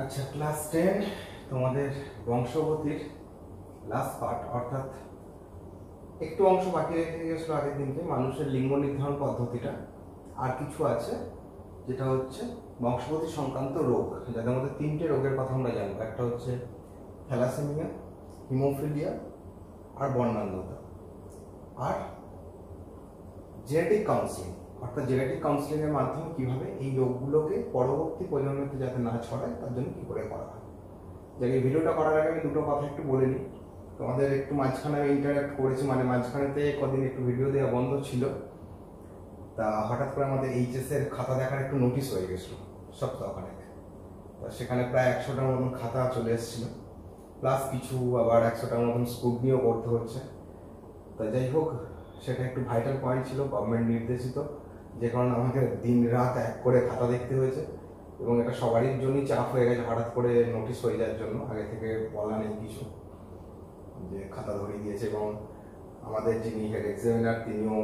আচ্ছা, ক্লাস 10 তোমাদের বংশগতির last part, অর্থাৎ একটু অংশ বাকি রেখে গেছিল আগের দিনকে, মানুষের লিঙ্গ নির্ধারণ পদ্ধতিটা। আর কিছু আছে যেটা হচ্ছে বংশগতি সংক্রান্ত রোগ, যাদের মধ্যে 3টে রোগের কথা আমরা জানবো। একটা হচ্ছে থ্যালাসেমিয়া, হিমোফিলিয়া আর বর্ণান্ধতা। আর জেনেটিক কাউন্সিলিং, অর্থাৎ জেনেটিক কাউন্সিলিংয়ের মাধ্যমে কীভাবে এই রোগগুলোকে পরবর্তী প্রজন্মতে যাতে না ছড়ায় তার জন্য কী করে করা হয়। যাকে ভিডিওটা করার আগে আমি দুটো কথা একটু বলে নিই। তোমাদের একটু মাঝখানে আমি ইন্টারাক্ট করেছি, মানে মাঝখানেতে কদিন একটু ভিডিও দেওয়া বন্ধ ছিল। তা হঠাৎ করে আমাদের এইচএসের খাতা দেখার একটু নোটিশ হয়ে গেছিলো সপ্তাহখানেক। তা সেখানে প্রায় 100টার মতন খাতা চলে এসেছিলো, প্লাস কিছু আবার 100টার মতন স্ক্রুটনিও করতে হচ্ছে। তা যাই হোক, সেটা একটু ভাইটাল পয়েন্ট ছিল, গভর্নমেন্ট নির্দেশিত, যে কারণে আমাকে দিন রাত এক করে খাতা দেখতে হয়েছে। এবং এটা সবারই জন্যই চাপ হয়ে গেছে, হঠাৎ করে নোটিশ হয়ে যাওয়ার জন্য। আগে থেকে বলা নেই কিছু, যে খাতা ধরিয়ে দিয়েছে। এবং আমাদের যিনি হেড এক্সামিনার তিনিও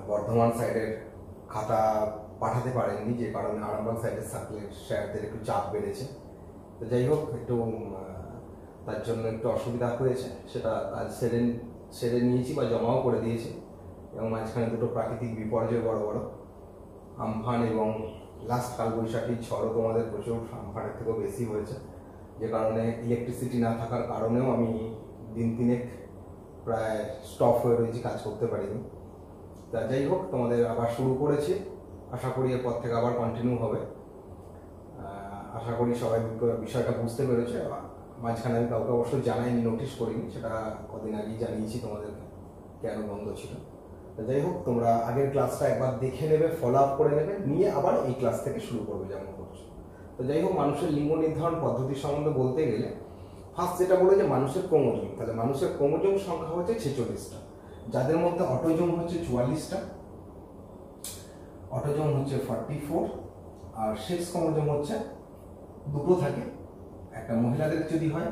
বর্ধমান সাইডের খাতা পাঠাতে পারেননি, যে কারণে আরামবাগ সাইডের স্যারদের একটু চাপ বেড়েছে। তো যাই হোক, একটু তার জন্য একটু অসুবিধা হয়েছে, সেটা কাজ সেরে নিয়েছি বা জমাও করে দিয়েছি। এবং মাঝখানে দুটো প্রাকৃতিক বিপর্যয়, বড় বড় আমফান এবং লাস্ট কালবৈশাখী ঝড়ও তোমাদের প্রচুর আমফানের থেকেও বেশি হয়েছে, যে কারণে ইলেকট্রিসিটি না থাকার কারণেও আমি দিন তিনেক প্রায় স্টপ হয়ে রয়েছি, কাজ করতে পারিনি। তা যাই হোক, তোমাদের আবার শুরু করেছি, আশা করি এরপর থেকে আবার কন্টিনিউ হবে। আশা করি সবাই বিষয়টা বুঝতে পেরেছে। মাঝখানে আমি কাউকে অবশ্যই জানাইনি, নোটিশ করিনি, সেটা কদিন আগেই জানিয়েছি তোমাদেরকে কেন বন্ধ ছিল। যাই হোক, তোমরা আগের ক্লাসটা একবার দেখে নেবে, ফলো আপ করে নেবে, নিয়ে আবার এই ক্লাস থেকে শুরু করবে যেমন করছো। তো যাই হোক, মানুষের লিঙ্গ নির্ধারণ পদ্ধতি সম্বন্ধে বলতে গেলে ফার্স্ট যেটা বলে যে মানুষের ক্রোমোজোম। তাহলে মানুষের ক্রোমোজোম সংখ্যা হচ্ছে 46টা, যাদের মধ্যে অটোজোম হচ্ছে 44টা, অটোজোম হচ্ছে 44, আর সেক্স ক্রোমোজোম হচ্ছে দুটো থাকে। একটা মহিলাদের যদি হয়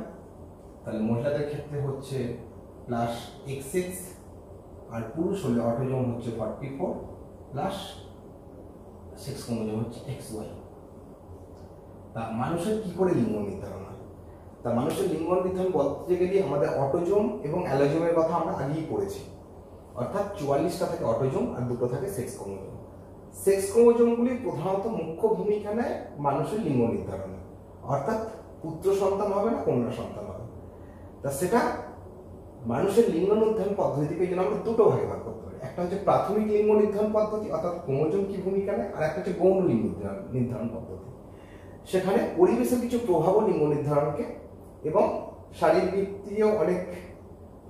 তাহলে মহিলাদের ক্ষেত্রে হচ্ছে প্লাস XX, আর পুরুষ হলে অটোজোম হচ্ছে 44 প্লাস সেক্স ক্রোমোজোম হচ্ছে XY। তা মানুষের কি করে লিঙ্গ নির্ধারণ হয়? তা মানুষের লিঙ্গ নির্ধারণ বলতে গেলে আমাদের অটোজোম এবং অ্যালোজোমের কথা আমরা আগেই পড়েছি। অর্থাৎ 44টা থাকে অটোজোম আর দুটো থাকে সেক্স ক্রোমোজোম। সেক্স ক্রোমোজোমগুলি প্রধানত মুখ্য ভূমিকা নেয় মানুষের লিঙ্গ নির্ধারণে, অর্থাৎ পুত্র সন্তান হবে না কন্যা সন্তান হবে। তা সেটা মানুষের লিঙ্গ নির্ধারণ পদ্ধতিকে এই জন্য আমরা দুটো ভাগে ভাগ করতে পারি। একটা হচ্ছে প্রাথমিক লিঙ্গ নির্ধারণ পদ্ধতি, অর্থাৎ ক্রোমোজোম কি ভূমিকা নেয়, আর একটা হচ্ছে গৌণ লিঙ্গ নির্ধারণ পদ্ধতি। সেখানে পরিবেশের কিছু প্রভাবও লিঙ্গ নির্ধারণকে, এবং শারীরবৃত্তীয় অনেক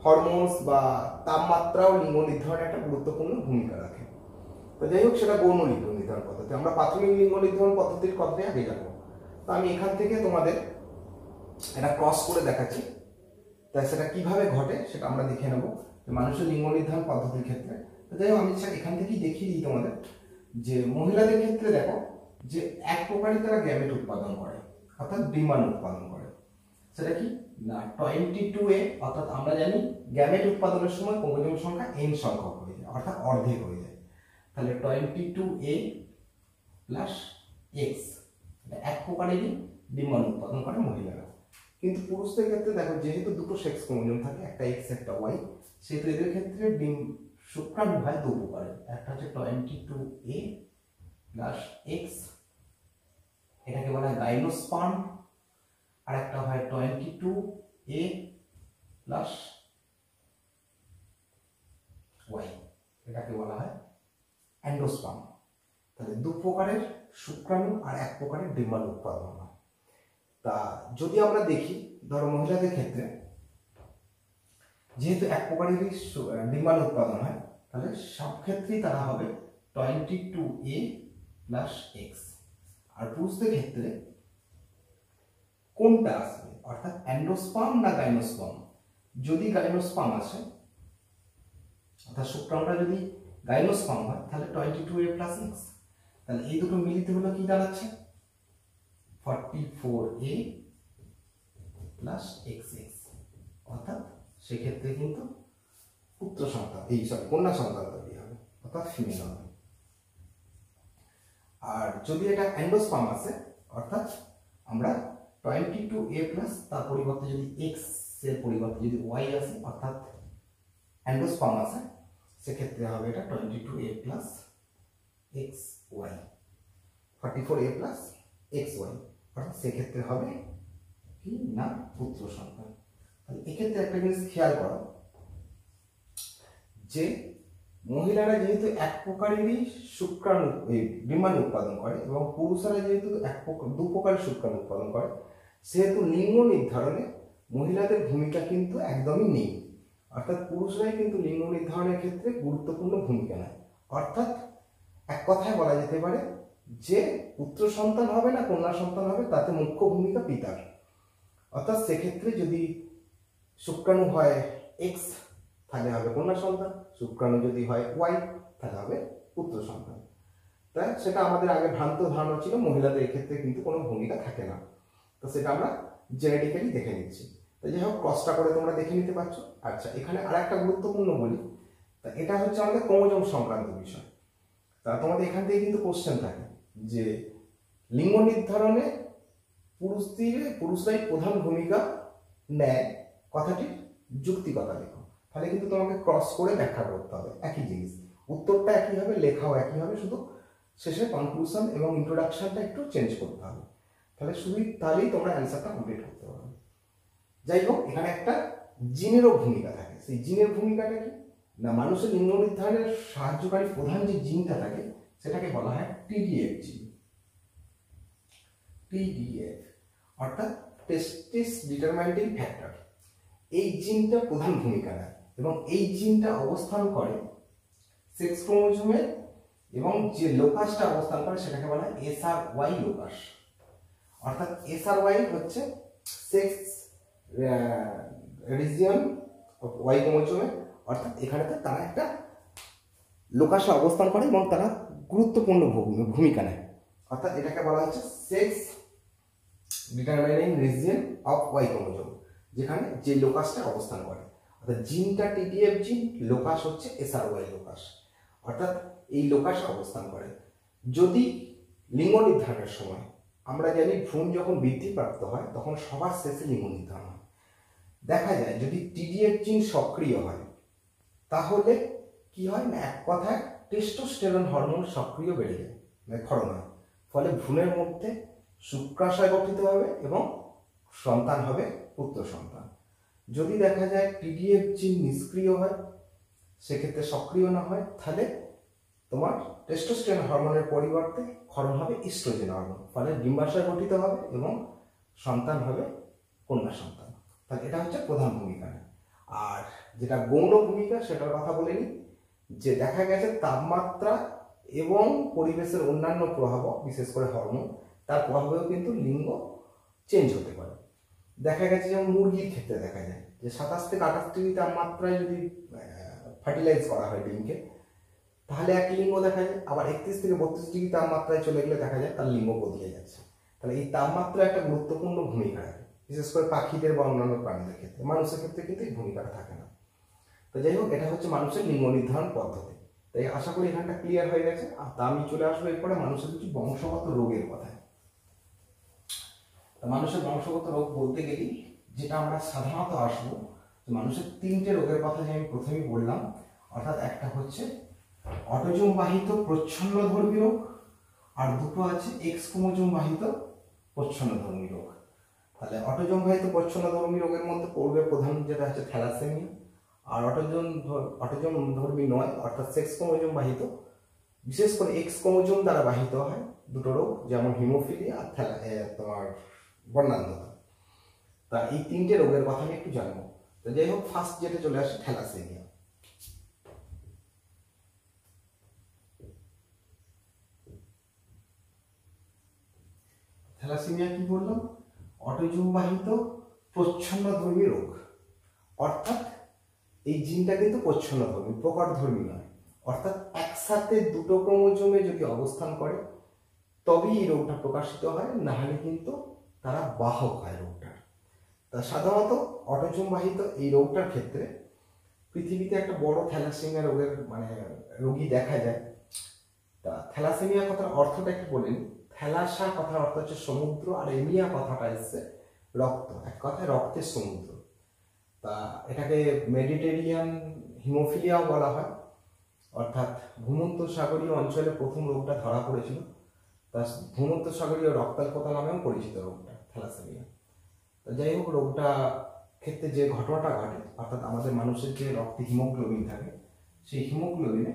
হরমোনস বা তাপমাত্রাও লিঙ্গ নির্ধারণে একটা গুরুত্বপূর্ণ ভূমিকা রাখে। তো যাই হোক, সেটা গৌণ লিঙ্গ নির্ধারণ পদ্ধতি। আমরা প্রাথমিক লিঙ্গ নির্ধারণ পদ্ধতির কথায় আগে যাবো। তো আমি এখান থেকে তোমাদের এটা ক্রস করে দেখাচ্ছি, তাই সেটা কিভাবে ঘটে সেটা আমরা দেখে নেব মানুষের লিঙ্গ নির্ধারণ পদ্ধতির ক্ষেত্রে। যাই হোক, আমি এখান থেকেই দেখিয়ে দিই তোমাদের, যে মহিলাদের ক্ষেত্রে দেখো যে এক প্রকারই তারা গ্যামেট উৎপাদন করে, অর্থাৎ ডিম্বাণু উৎপাদন করে। সেটা কি না 22A, অর্থাৎ আমরা জানি গ্যামেট উৎপাদনের সময় ক্রোমোজোম সংখ্যা n সংখ্যক হয়ে যায়, অর্থাৎ অর্ধেক হয়ে যায়। তাহলে 22A প্লাস X, এটা এক প্রকারেরই ডিম্বাণু উৎপাদন করে মহিলারা। কিন্তু পুরুষদের ক্ষেত্রে দেখো, যেহেতু দুটো সেক্স ক্রোমোজোম থাকে, একটা X একটা Y, সেহেতু এদের ক্ষেত্রে শুক্রাণু হয় দু প্রকারের। একটা হচ্ছে 22A প্লাস X, এটাকে বলা হয় গাইনোস্পার্ম। আর একটা হয় 22A প্লাস Y, এটাকে বলা হয় অ্যান্ডোস্পার্ম। তাহলে দু প্রকারের শুক্রাণু আর এক প্রকারের ডিম্বাণু উৎপাদন হয়। তা যদি আমরা দেখি, ধরো মহিলাদের ক্ষেত্রে যেহেতু এক প্রকারেরই ডিম্বাণু উৎপাদন হয়, তাহলে সব ক্ষেত্রেই তারা হবে 22A প্লাস X। আর পুরুষদের ক্ষেত্রে কোনটা আসবে, অর্থাৎ অ্যান্ডোস্পার্ম না গাইনোস্পার্ম? যদি গাইনোস্পার্ম আসে, অর্থাৎ শুক্রাণুটা যদি গাইনোস্পার্ম হয়, তাহলে 22A প্লাস X। তাহলে এই দুটো মিলিত হলো কি দাঁড়াচ্ছে 44A প্লাস XX, অর্থাৎ সেক্ষেত্রে কিন্তু পুত্র সন্তান, কন্যা সন্তান তৈরি হবে, অর্থাৎ ফিমেল হবে। আর যদি এটা অ্যান্ডোস্পার্ম আসে, অর্থাৎ আমরা 22A+ তার পরিবর্তে যদি এক্স এর পরিবর্তে যদি ওয়াই আসে অর্থাৎ অ্যান্ডোস্পার্ম আসে, সেক্ষেত্রে হবে এটা 22A+ XY, 44A+ XY, অর্থাৎ সেক্ষেত্রে হবে কি না পুত্র সন্তান। তাহলে এক্ষেত্রে একটা জিনিস খেয়াল করো যে মহিলারা যেহেতু এক প্রকারেরই শুক্রাণু ডিম্বাণু উৎপাদন করে এবং পুরুষরা যেহেতু দু প্রকারের শুক্রাণু উৎপাদন করে, সেহেতু লিঙ্গ নির্ধারণে মহিলাদের ভূমিকা কিন্তু একদমই নেই। অর্থাৎ পুরুষরাই কিন্তু লিঙ্গ নির্ধারণের ক্ষেত্রে গুরুত্বপূর্ণ ভূমিকা নেয়। অর্থাৎ এক কথায় বলা যেতে পারে যে পুত্র সন্তান হবে না কন্যা সন্তান হবে তাতে মুখ্য ভূমিকা পিতার। অর্থাৎ সেক্ষেত্রে যদি শুক্রাণু হয় এক্স তাহলে হবে কন্যা সন্তান, শুক্রাণু যদি হয় ওয়াই তাহলে হবে পুত্র সন্তান। তাই সেটা আমাদের আগে ভ্রান্ত ধারণা ছিল, মহিলাদের এক্ষেত্রে কিন্তু কোনো ভূমিকা থাকে না। তো সেটা আমরা জেনেটিক্যালি দেখে নিচ্ছি। তো যাই হোক, ক্রসটা করে তোমরা দেখে নিতে পারছো। আচ্ছা, এখানে আর একটা গুরুত্বপূর্ণ বলি, তা এটা হচ্ছে আমাদের ক্রোমোজোম সংক্রান্ত বিষয়। তা তোমাদের এখান থেকে কিন্তু কোশ্চেন থাকে যে লিঙ্গ নির্ধারণে পুরুষরাই প্রধান ভূমিকা নেয়, কথাটির যুক্তিকতা লেখো। তাহলে কিন্তু তোমাকে ক্রস করে ব্যাখ্যা করতে হবে, একই জিনিস, উত্তরটা একই হবে, লেখাও একই হবে, শুধু শেষে কনক্লুশন এবং ইন্ট্রোডাকশনটা একটু চেঞ্জ করতে হবে। তাহলেই তোমরা অ্যান্সারটা কমপ্লিট করতে পারবে। যাই হোক, এখানে একটা জিনেরও ভূমিকা থাকে। সেই জিনের ভূমিকাটা কি না, মানুষের লিঙ্গ নির্ধারণের সাহায্যকারী প্রধান যে জিনটা থাকে সেটাকে বলা হয় TDF জিন। TDF অর্থাৎ টেস্টিস ডিটারমাইনিং ফ্যাক্টর। এই জিনটা প্রধান ভূমিকা নেয় এবং এই জিনটা অবস্থান করে সেক্স ক্রোমোজোমে এবং যে লোকাসটা অবস্থান করে সেটাকে বলা হয় SRY লোকাস। অর্থাৎ SRY হচ্ছে সেক্স রিজিয়ন অফ ওয়াই ক্রোমোজোমে। অর্থাৎ এখানে তারা একটা লোকাসে অবস্থান করে এবং তারা গুরুত্বপূর্ণ ভূমিকা নেয়। অর্থাৎ এটাকে বলা হচ্ছে sex determining region of Y chromosome, যেখানে যে লোকাসটা অবস্থান করে। অর্থাৎ জিনটা TDF জিন, লোকাস হচ্ছে SRY লোকাস। অর্থাৎ এই লোকাসে অবস্থান করে। যদি লিঙ্গ নির্ধারণের সময় আমরা জানি ভ্রূণ যখন বৃদ্ধিপ্রাপ্ত হয় তখন সবার শেষে লিঙ্গ নির্ধারণ হয়। দেখা যায় যদি TDF জিন সক্রিয় হয় তাহলে কি হয় না, এক কথায় টেস্টোস্টেরন হরমোন সক্রিয় বেড়ে যায়, ক্ষরণ হয়। ফলে ভ্রূণের মধ্যে শুক্রাশয় গঠিত হবে এবং সন্তান হবে পুত্র সন্তান। যদি দেখা যায় TDF জিন নিষ্ক্রিয় হয়, সেক্ষেত্রে সক্রিয় না হয়, তাহলে তোমার টেস্টোস্টেরন হরমোনের পরিবর্তে ক্ষরণ হবে ইস্ট্রোজেন হরমোন। ফলে ডিম্বাশয় গঠিত হবে এবং সন্তান হবে কন্যা সন্তান। তাহলে এটা হচ্ছে প্রধান ভূমিকা। আর যেটা গৌণ ভূমিকা সেটার কথা বলে নিই, যে দেখা গেছে তাপমাত্রা এবং পরিবেশের অন্যান্য প্রভাব, বিশেষ করে হরমোন, তার প্রভাবেও কিন্তু লিঙ্গ চেঞ্জ হতে পারে। দেখা গেছে যেমন মুরগির ক্ষেত্রে দেখা যায় যে 27 থেকে 28 ডিগ্রি তাপমাত্রায় যদি ফার্টিলাইজ করা হয় ডিমকে, তাহলে এক লিঙ্গ দেখা যায়। আবার 31 থেকে 32 ডিগ্রি তাপমাত্রায় চলে গেলে দেখা যায় তার লিঙ্গ বদলে যাচ্ছে। তাহলে এই তাপমাত্রা একটা গুরুত্বপূর্ণ ভূমিকা রাখে, বিশেষ করে পাখিদের বা অন্যান্য প্রাণীদের ক্ষেত্রে। মানুষের ক্ষেত্রে কিন্তু এই ভূমিকাটা থাকে না। তো যাই হোক, এটা হচ্ছে মানুষের লিঙ্গ নির্ধারণ পদ্ধতি। তাই আশা করি এখানটা ক্লিয়ার হয়ে গেছে। আর তা আমি চলে আসবো এরপরে মানুষের কিছু বংশগত রোগের কথায়। মানুষের বংশগত রোগ বলতে গেলে যেটা আমরা সাধারণত আসবো, মানুষের 3টে রোগের কথা যে আমি প্রথমেই বললাম। অর্থাৎ একটা হচ্ছে অটোজোম বাহিত প্রচ্ছন্নধর্মী রোগ, আর দুটো আছে এক্স ক্রোমোজোম বাহিত প্রচ্ছন্নধর্মী রোগ। তাহলে অটোজোম বাহিত প্রচ্ছন্নধর্মী রোগের মধ্যে পড়বে প্রধান যেটা হচ্ছে থ্যালাসেমিয়া। আর অটোজোম ধর্মী নয়, অর্থাৎ সেক্স ক্রোমোজোম বাহিত, বিশেষ করে এক্স ক্রোমোজোম দ্বারা বাহিত হয় দুটো রোগ, যেমন হিমোফিলিয়া আর তোমার বর্ণান্ধতা। তা এই 3টে রোগের কথা আমি একটু জানবো। তো যাই হোক, ফার্স্ট যেটা চলে আসে থ্যালাসেমিয়া। থ্যালাসেমিয়া কি বললাম? অটোজোম বাহিত প্রচ্ছন্নধর্মী রোগ। অর্থাৎ এই জিনটা কিন্তু প্রচ্ছন্নধর্মী, প্রকটধর্মী নয়। অর্থাৎ একসাথে দুটো ক্রোমোজোমে যদি অবস্থান করে তবেই এই রোগটা প্রকাশিত হয়, না হলে কিন্তু তারা বাহক হয় রোগটার। তা সাধারণত অটোজোম বাহিত এই রোগটার ক্ষেত্রে পৃথিবীতে একটা বড় থ্যালাসেমিয়া রোগের রোগী দেখা যায়। তা থ্যালাসেমিয়া কথার অর্থটা একটু বলেন। থ্যালাসা কথার অর্থ হচ্ছে সমুদ্র, আর এমিয়া কথাটা এসছে রক্ত, এক কথায় রক্তের সমুদ্র। তা এটাকে মেডিটেরিয়ান হিমোফিলিয়াও বলা হয়, অর্থাৎ ভূমধ্যসাগরীয় অঞ্চলে প্রথম রোগটা ধরা পড়েছিল। তা ভূমধ্যসাগরীয় রক্তাল্পতা নামেও পরিচিত রোগটা থ্যালাসেমিয়া। তা যাই হোক, রোগটা ক্ষেত্রে যে ঘটনাটা ঘটে, অর্থাৎ আমাদের মানুষের যে রক্তে হিমোগ্লোবিন থাকে, সেই হিমোগ্লোবিনে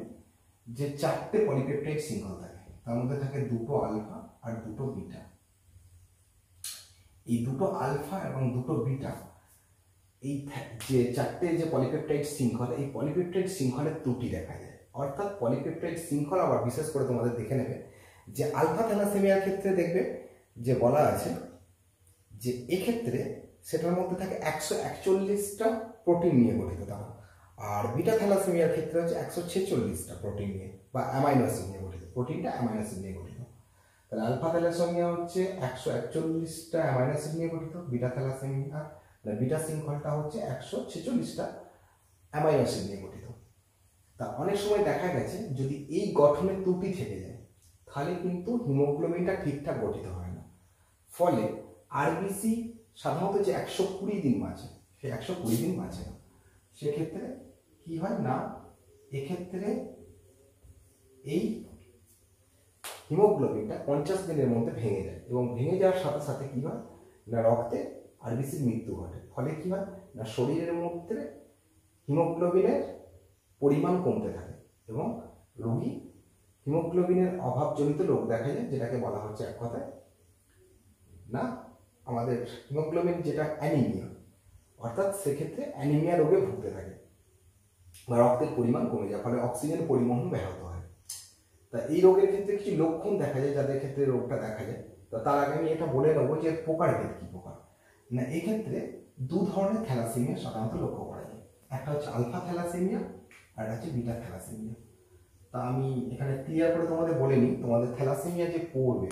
যে 4টে পলিপেপটাইড শৃঙ্খল থাকে, তার মধ্যে থাকে 2টো আলফা আর 2টো বিটা। এই 2টো আলফা এবং 2টো বিটা, এই যে 4টে যে পলিপেপটাইড শৃঙ্খল, এই পলিপেপটাইড শৃঙ্খলের ত্রুটি দেখা যায়। অর্থাৎ পলিপেপটাইড শৃঙ্খল আবার বিশেষ করে তোমাদের দেখে নেবে যে আলফা থ্যালাসেমিয়ার ক্ষেত্রে দেখবে যে বলা আছে যে এক্ষেত্রে সেটার মধ্যে থাকে 141টা প্রোটিন নিয়ে গঠিত তারা, আর বিটা থ্যালাসেমিয়ার ক্ষেত্রে হচ্ছে 146টা প্রোটিন নিয়ে বা অ্যামাইনো অ্যাসিড নিয়ে গঠিত, প্রোটিনটা অ্যামাইনো অ্যাসিড নিয়ে গঠিত। তাহলে আলফা থ্যালাসেমিয়া হচ্ছে 141টা অ্যামাইনো অ্যাসিড নিয়ে গঠিত, বিটা থ্যালাসেমিয়া বিটা শৃঙ্খলটা হচ্ছে 146টা অ্যামাইনো অ্যাসিড নিয়ে গঠিত। তা অনেক সময় দেখা গেছে যদি এই গঠনের ত্রুটি থেকে যায় তাহলে কিন্তু হিমোগ্লোবিনটা ঠিকঠাক গঠিত হয় না, ফলে আরবিসি সাধারণত যে 120 দিন বাঁচে, সে 120 দিন বাঁচে না। সেক্ষেত্রে কি হয় না, এক্ষেত্রে এই হিমোগ্লোবিনটা 50 দিনের মধ্যে ভেঙে যায়, এবং ভেঙে যাওয়ার সাথে সাথে কি হয় না, রক্তে আরবিসির মৃত্যু ঘটে। ফলে কি হয় না, শরীরের মধ্যে হিমোগ্লোবিনের পরিমাণ কমতে থাকে এবং রোগী হিমোগ্লোবিনের অভাবজনিত রোগ দেখা যায়, যেটাকে বলা হচ্ছে এক কথায় না আমাদের হিমোগ্লোবিন যেটা অ্যানিমিয়া, অর্থাৎ সেক্ষেত্রে অ্যানিমিয়া রোগে ভুগতে থাকে বা রক্তের পরিমাণ কমে যায়, ফলে অক্সিজেন পরিবহন ব্যাহত হয়। তা এই রোগের ক্ষেত্রে কিছু লক্ষণ দেখা যায় যাদের ক্ষেত্রে রোগটা দেখা যায়। তো তার আগে আমি এটা বলে নেবো যে প্রকারভেদ কি প্রকার না। এক্ষেত্রে 2 ধরনের থ্যালাসেমিয়া সাধারণত লক্ষ্য করা যায়, একটা হচ্ছে আলফা থ্যালাসেমিয়া আর একটা হচ্ছে বিটা থ্যালাসেমিয়া। তা আমি এখানে ক্লিয়ার করে তোমাদের বলে নিই, তোমাদের থ্যালাসেমিয়া যে পড়বে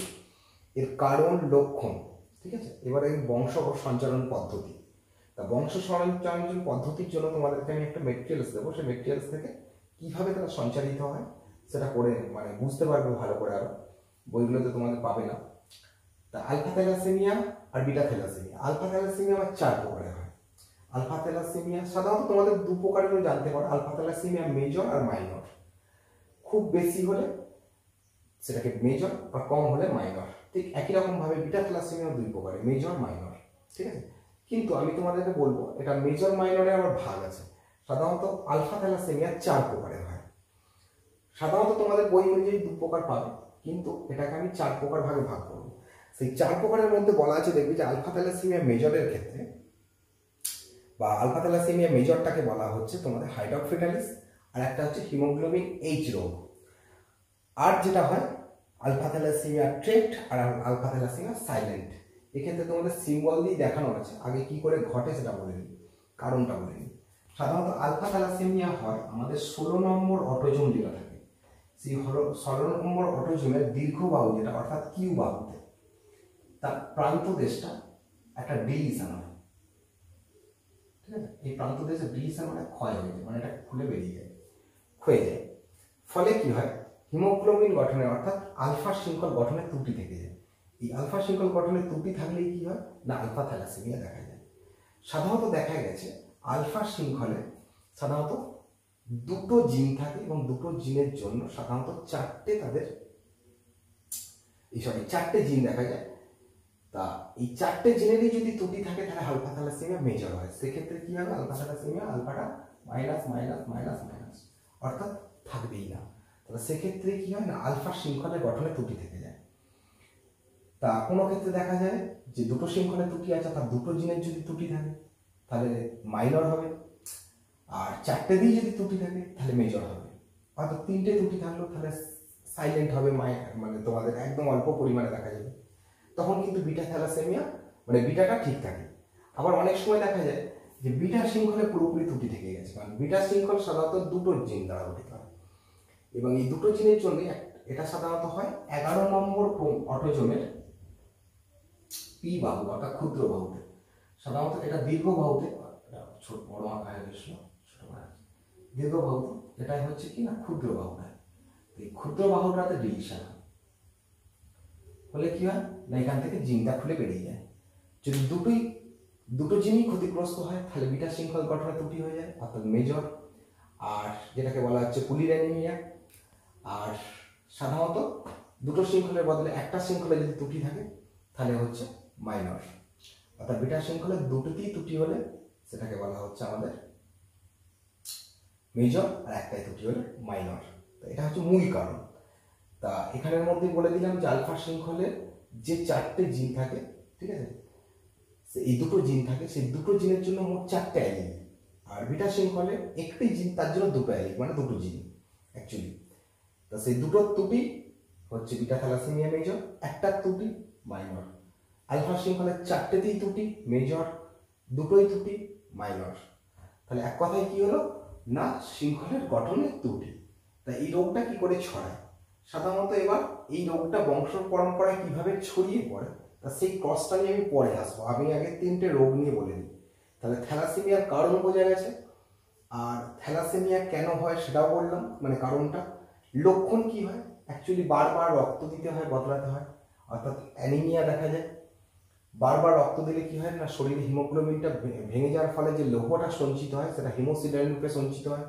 এর কারণ, লক্ষণ, ঠিক আছে। এবারে বংশ সঞ্চালন পদ্ধতি। তা বংশ সঞ্চালন পদ্ধতির জন্য তোমাদেরকে আমি একটা মেটেরিয়ালস দেবো, সেই মেটেরিয়ালস থেকে কীভাবে তারা সঞ্চালিত হয় সেটা করে মানে বুঝতে পারবে ভালো করে, আরও বইগুলোতে তোমাদের পাবে না। তা আলফা থ্যালাসেমিয়া আর বিটা থ্যালাসেমিয়া, আলফা থ্যালাসেমিয়া আবার 4 প্রকারের হয়। আলফা থ্যালাসেমিয়া সাধারণত তোমাদের 2 প্রকারেরও জানতে পারো, আলফা থ্যালাসেমিয়া মেজর আর মাইনর। খুব বেশি হলে সেটাকে মেজর আর কম হলে মাইনর। ঠিক একই রকমভাবে বিটা থ্যালাসেমিয়া 2 প্রকারের, মেজর মাইনর, ঠিক আছে। কিন্তু আমি তোমাদেরকে বলবো এটা মেজর মাইনরে আবার ভাগ আছে। সাধারণত আলফা থ্যালাসেমিয়া 4 প্রকারের হয়। সাধারণত তোমাদের বই অনুযায়ী 2 প্রকার পাবে, কিন্তু এটাকে আমি 4 প্রকার ভাগে ভাগ করবো। সেই 4 প্রকারের মধ্যে বলা আছে, দেখবি যে আলফা থ্যালাসেমিয়া মেজরের ক্ষেত্রে বা আলফা থ্যালাসেমিয়া মেজরটাকে বলা হচ্ছে তোমাদের হাইড্রোফিটালিস, আর একটা হচ্ছে হিমোগ্লোবিন এইচ রোগ। আর যেটা হয় আলফা থ্যালাসেমিয়া ট্রেট আর আলফা থ্যালাসেমিয়া সাইলেন্ট। এক্ষেত্রে তোমাদের সিম্বল দিয়ে দেখানো আছে, আগে কি করে ঘটে সেটা বলে নিই, কারণটা বলে নিই। সাধারণত আলফা থ্যালাসেমিয়া হয় আমাদের 16 নম্বর অটোজোম যেটা থাকে, সেই 16 নম্বর অটোজোমের দীর্ঘ বাহু যেটা, অর্থাৎ কিউ বাহুতে তার প্রান্ত দেশটা একটা ডিলিশন হয়, ঠিক আছে। এই প্রান্ত দেশে ডিলিশন মানে ক্ষয় হয়ে যায়, মানে এটা খুলে বেরিয়ে যায়, ক্ষয়ে যায়। ফলে কি হয়, হিমোগ্লোবিন গঠনে অর্থাৎ আলফা শৃঙ্খল গঠনের ত্রুটি থেকে যায়। এই আলফা শৃঙ্খল গঠনের ত্রুটি থাকলেই কি হয় না, আলফা থ্যালাসেমিয়া দেখা যায়। সাধারণত দেখা গেছে আলফা শৃঙ্খলে সাধারণত 2টো জিন থাকে, এবং 2টো জিনের জন্য সাধারণত 4টে জিন দেখা যায়। তা এই 4টে জিনেরই যদি ত্রুটি থাকে তাহলে আলফা থ্যালাসেমিয়া মেজর হয়। সেক্ষেত্রে কি হবে, আলফা থ্যালাসেমিয়া আলফাটা মাইনাস মাইনাস মাইনাস মাইনাস, অর্থাৎ থাকবেই না। তাহলে সেক্ষেত্রে কি হয় না, আলফা শৃঙ্খলের গঠনে ত্রুটি থেকে যায়। তা কোনো ক্ষেত্রে দেখা যায় যে 2টো শৃঙ্খলের ত্রুটি আছে, অর্থাৎ 2টো জিনের যদি ত্রুটি থাকে তাহলে মাইনর হবে, আর 4টে দিয়ে যদি ত্রুটি থাকে তাহলে মেজর হবে। অর্থাৎ 3টে ত্রুটি থাকলেও তাহলে সাইলেন্ট হবে, মানে তোমাদের একদম অল্প পরিমাণে দেখা যাবে। তখন কিন্তু বিটা থ্যালাসেমিয়া মানে বিটাটা ঠিক থাকে। আবার অনেক সময় দেখা যায় যে বিটা শৃঙ্খলে পুরোপুরি ত্রুটি থেকে গেছে, কারণ বিটা শৃঙ্খল সাধারণত 2টো জিন দ্বারা গঠিত হয়, এবং এই 2টো জিনের জন্য এটা সাধারণত হয় 11 নম্বর অটোজোমের পি বাহু অর্থাৎ ক্ষুদ্র বাহুতে। সাধারণত এটা দীর্ঘ বাহুতে, ছোট বড় আঁকা হয়ে গেছিল, ছোট দীর্ঘ বাহুতে, এটাই হচ্ছে কি না ক্ষুদ্র বাহুটা। এই ক্ষুদ্র বাহুটাতে ডিলিশন হয়। হলে কি হয় না এখান থেকে জিনটা খুলে বেরিয়ে যায়। যদি দুটো জিনই ক্ষতিগ্রস্ত হয় তাহলে বিটা শৃঙ্খল গঠনে ত্রুটি হয়ে যায় অর্থাৎ মেজর, আর যেটাকে বলা হচ্ছে পুলির। আর সাধারণত দুটো শৃঙ্খলের বদলে একটা শৃঙ্খলে যদি ত্রুটি থাকে তাহলে হচ্ছে মাইনর, অর্থাৎ বিটা শৃঙ্খলের দুটোতেই ত্রুটি হলে সেটাকে বলা হচ্ছে আমাদের মেজর, আর একটাই ত্রুটি হলে মাইনর। তো এটা হচ্ছে মূল কারণ। তা এখানের মধ্যে বলে দিলাম যে আলফা শৃঙ্খলের যে 4টে জিন থাকে, ঠিক আছে, এই দুটো জিন থাকে, সেই দুটো জিনের জন্য মোট 4টে অ্যালিল, আর বিটা শৃঙ্খলে একটি জিন তার জন্য দুটো অ্যালিল, মানে দুটো জিন অ্যাকচুয়ালি। তা সেই দুটো ত্রুটি হচ্ছে বিটা থ্যালাসেমিয়া মেজর, একটা ত্রুটি মাইনর। আলফা শৃঙ্খলের 4টেতেই ত্রুটি মেজর, দুটোই ত্রুটি মাইনর। তাহলে এক কথায় কি হলো না শৃঙ্খলের গঠনের ত্রুটি। তা এই রোগটা কি করে ছড়ায় সাধারণত, এবার এই রোগটা বংশ পরম্পরায় কিভাবে ছড়িয়ে পড়ে তা সেই ক্রসটা নিয়ে আমি পরে আসবো। আমি আগে 3টে রোগ নিয়ে বলে দিই। তাহলে থ্যালাসেমিয়ার কারণ বোঝা গেছে, আর থ্যালাসেমিয়া কেন হয় সেটাও বললাম, মানে কারণটা। লক্ষণ কি হয়, অ্যাকচুয়ালি বারবার রক্ত দিতে হয়, বদলাতে হয়, অর্থাৎ অ্যানিমিয়া দেখা যায়। বারবার রক্ত দিলে কি হয় না শরীরে হিমোগ্লোবিনটা ভেঙে যাওয়ার ফলে যে লৌহটা সঞ্চিত হয় সেটা হিমোসিডাইন রূপে সঞ্চিত হয়,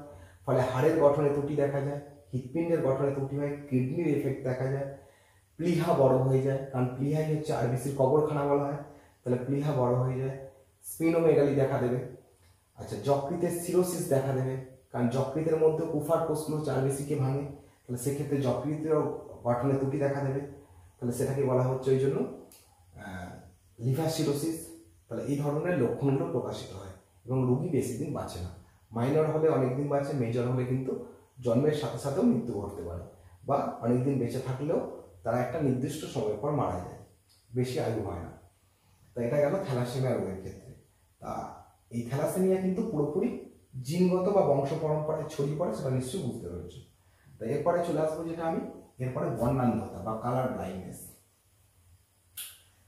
ফলে হাড়ের গঠনে ত্রুটি দেখা যায়, হৃৎপিণ্ডের গঠনে ত্রুটি হয়, কিডনির এফেক্ট দেখা যায়, প্লীহা বড় হয়ে যায়, কারণ প্লীহাই হচ্ছে আরবিসির কবরখানা বলা হয়, তাহলে প্লীহা বড় হয়ে যায়, স্পিনোমেগালি দেখা দেবে। আচ্ছা, যকৃতের সিরোসিস দেখা দেবে, কারণ যকৃতের মধ্যে কুফার কোষগুলো আরবিসিকে ভাঙে, তাহলে সেক্ষেত্রে যকৃতের গঠনে ত্রুটি দেখা দেবে, তাহলে সেটাকে বলা হচ্ছে ওই জন্য লিভার সিরোসিস। তাহলে এই ধরনের লক্ষণগুলো প্রকাশিত হয় এবং রোগী বেশি দিন বাঁচে না। মাইনর হলে অনেক দিন বাঁচে, মেজর হলে কিন্তু জন্মের সাথে সাথেও মৃত্যু ঘটতে পারে, বা অনেক দিন বেঁচে থাকলেও তারা একটা নির্দিষ্ট সময় পর মারা যায়, বেশি আয়ু হয় না। তা এটা গেল থ্যালাসেমিয়া রোগের ক্ষেত্রে। তা এই থ্যালাসেমিয়া কিন্তু পুরোপুরি জিনগত বা বংশ পরম্পরায় ছড়িয়ে পড়ে, সেটা নিশ্চয়ই বুঝতে পেরেছো। তা এরপরে চলে আসবো যেটা আমি, এরপরে বর্ণান্ধতা বা কালার ব্লাইন্ডনেস।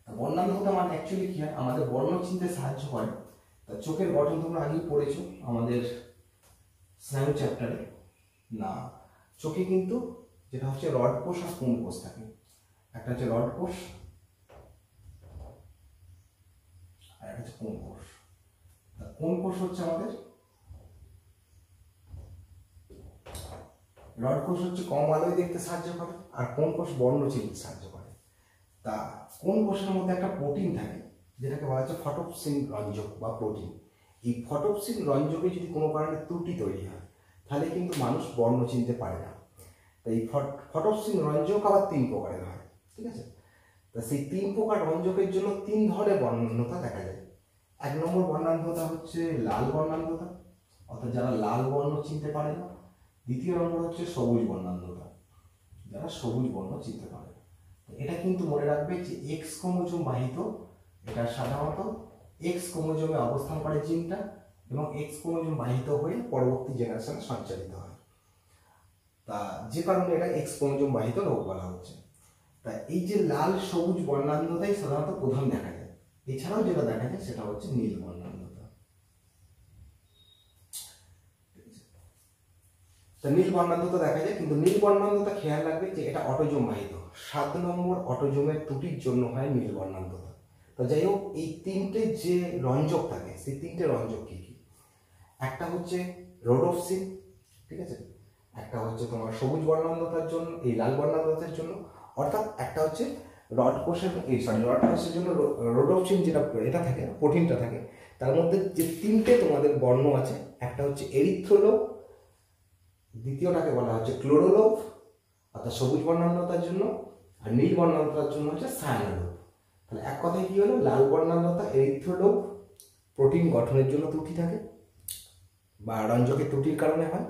বর্ণান্ধতা মানে অ্যাকচুয়ালি কি হয়, আমাদের বর্ণ চিনতে সাহায্য করে। তা চোখের গঠন তোমরা আগেই পড়েছো আমাদের স্নায়ু চ্যাপ্টারে। না, চোখে কিন্তু যেটা হচ্ছে রড কোষ আর কোণ কোষ থাকে। একটা হচ্ছে রড কোষ আর একটা হচ্ছে কোণ কোষ। কোণ কোষ হচ্ছে আমাদের, রড কোষ হচ্ছে কম আলোয় দেখতে সাহায্য করে, আর কোণ কোষ বর্ণ চিনতে সাহায্য করে। তা কোন কোষের মধ্যে একটা প্রোটিন থাকে যেটাকে বলা হচ্ছে ফটোপসিন রঞ্জক বা প্রোটিন। এই ফটোপসিন রঞ্জকে যদি কোনো কারণে ত্রুটি তৈরি হয় তাহলে কিন্তু মানুষ বর্ণ চিনতে পারে না। তাই ফটোপসিন রঞ্জক আবার 3 প্রকারের হয়, ঠিক আছে। তা সেই 3 প্রকার রঞ্জকের জন্য 3 ধরনের বর্ণান্ধতা দেখা যায়। 1 নম্বর বর্ণান্ধতা হচ্ছে লাল বর্ণান্ধতা, অর্থাৎ যারা লাল বর্ণ চিনতে পারে না। 2য় নম্বর হচ্ছে সবুজ বর্ণান্ধতা, যারা সবুজ বর্ণ চিনতে পারে। এটা কিন্তু মনে রাখবে যে এক্স ক্রোমোজোম বাহিত, এটা সাধারণত এক্স ক্রোমোজোমে অবস্থান করে জিনটা, এবং এক্স ক্রোমোজোম বাহিত হয়ে পরবর্তী জেনারেশনে সঞ্চালিত হয়। তা যে কারণে এটা এক্স ক্রোমোজোম বাহিত রোগ বলা হচ্ছে। তা এই যে লাল সবুজ বর্ণান্ধতাই সাধারণত প্রধান দেখা যায়। এছাড়াও যেটা দেখা যায় সেটা হচ্ছে নীল বর্ণান্ধতা। তা নীল বর্ণান্ধতা দেখা যায়, কিন্তু নীল বর্ণান্ধতা খেয়াল রাখবে যে এটা অটোজোম বাহিত। 7 নম্বর অটোজোমের ত্রুটির জন্য হয় নীল বর্ণান্ধতা। তো যাই হোক, এই 3টে যে রঞ্জক থাকে সেই 3টে রঞ্জক কি কি, একটা হচ্ছে রোডোপসিন, ঠিক আছে, একটা হচ্ছে তোমার সবুজ বর্ণান্ধতার জন্য, এই লাল বর্ণান্ধতার জন্য, অর্থাৎ একটা হচ্ছে রড কোষের জন্য রোডোপসিন, যেটা এটা থাকে প্রোটিনটা থাকে, তার মধ্যে যে 3টে তোমাদের বর্ণ আছে, একটা হচ্ছে এরিথ্রোলোব, দ্বিতীয়টাকে বলা হচ্ছে ক্লোরোলোব অর্থাৎ সবুজ বর্ণান্ধতার জন্য, আর নীল বর্ণান্ধতার জন্য হচ্ছে সায়ানোলোব। তাহলে এক কথায় কি হলো, লাল বর্ণান্ধতা এরিথ্রোলোব প্রোটিন গঠনের জন্য ত্রুটি থাকে বা রঞ্জকের ত্রুটির কারণে হয়,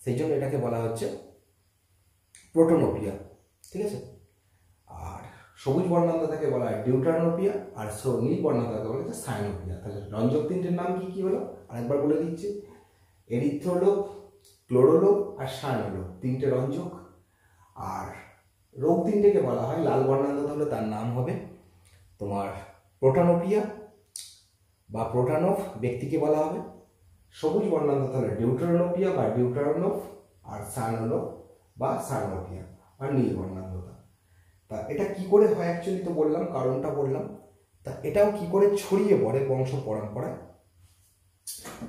সেই জন্য এটাকে বলা হচ্ছে প্রোটোনোপিয়া, ঠিক আছে। আর সবুজ বর্ণান্ধতাকে বলা হয় ডিউটারনোপিয়া, আর নীল বর্ণান্ধতাকে বলা হচ্ছে সায়ানোপিয়া। তাহলে রঞ্জক 3টের নাম কি কি হলো আরেকবার বলে দিচ্ছি, এরিথ্রোলোব, ক্লোরোলোব আর সায়ানোলোব, 3টে রঞ্জক। আর রোগ 3টেকে বলা হয়, লাল বর্ণান্ধতা হলে তার নাম হবে তোমার প্রোটানোপিয়া বা প্রোটানোভ, ব্যক্তিকে বলা হবে। সবুজ বর্ণান্ধতা হলে ডিউটারনোপিয়া বা ডিউটারনোভ, আর সায়ানোলোব বা সায়ানোপিয়া আর নীল বর্ণান্ধতা। তা এটা কি করে হয় অ্যাকচুয়ালি তো বললাম, কারণটা বললাম। তা এটাও কি করে ছড়িয়ে পড়ে বংশ পরম্পরায়,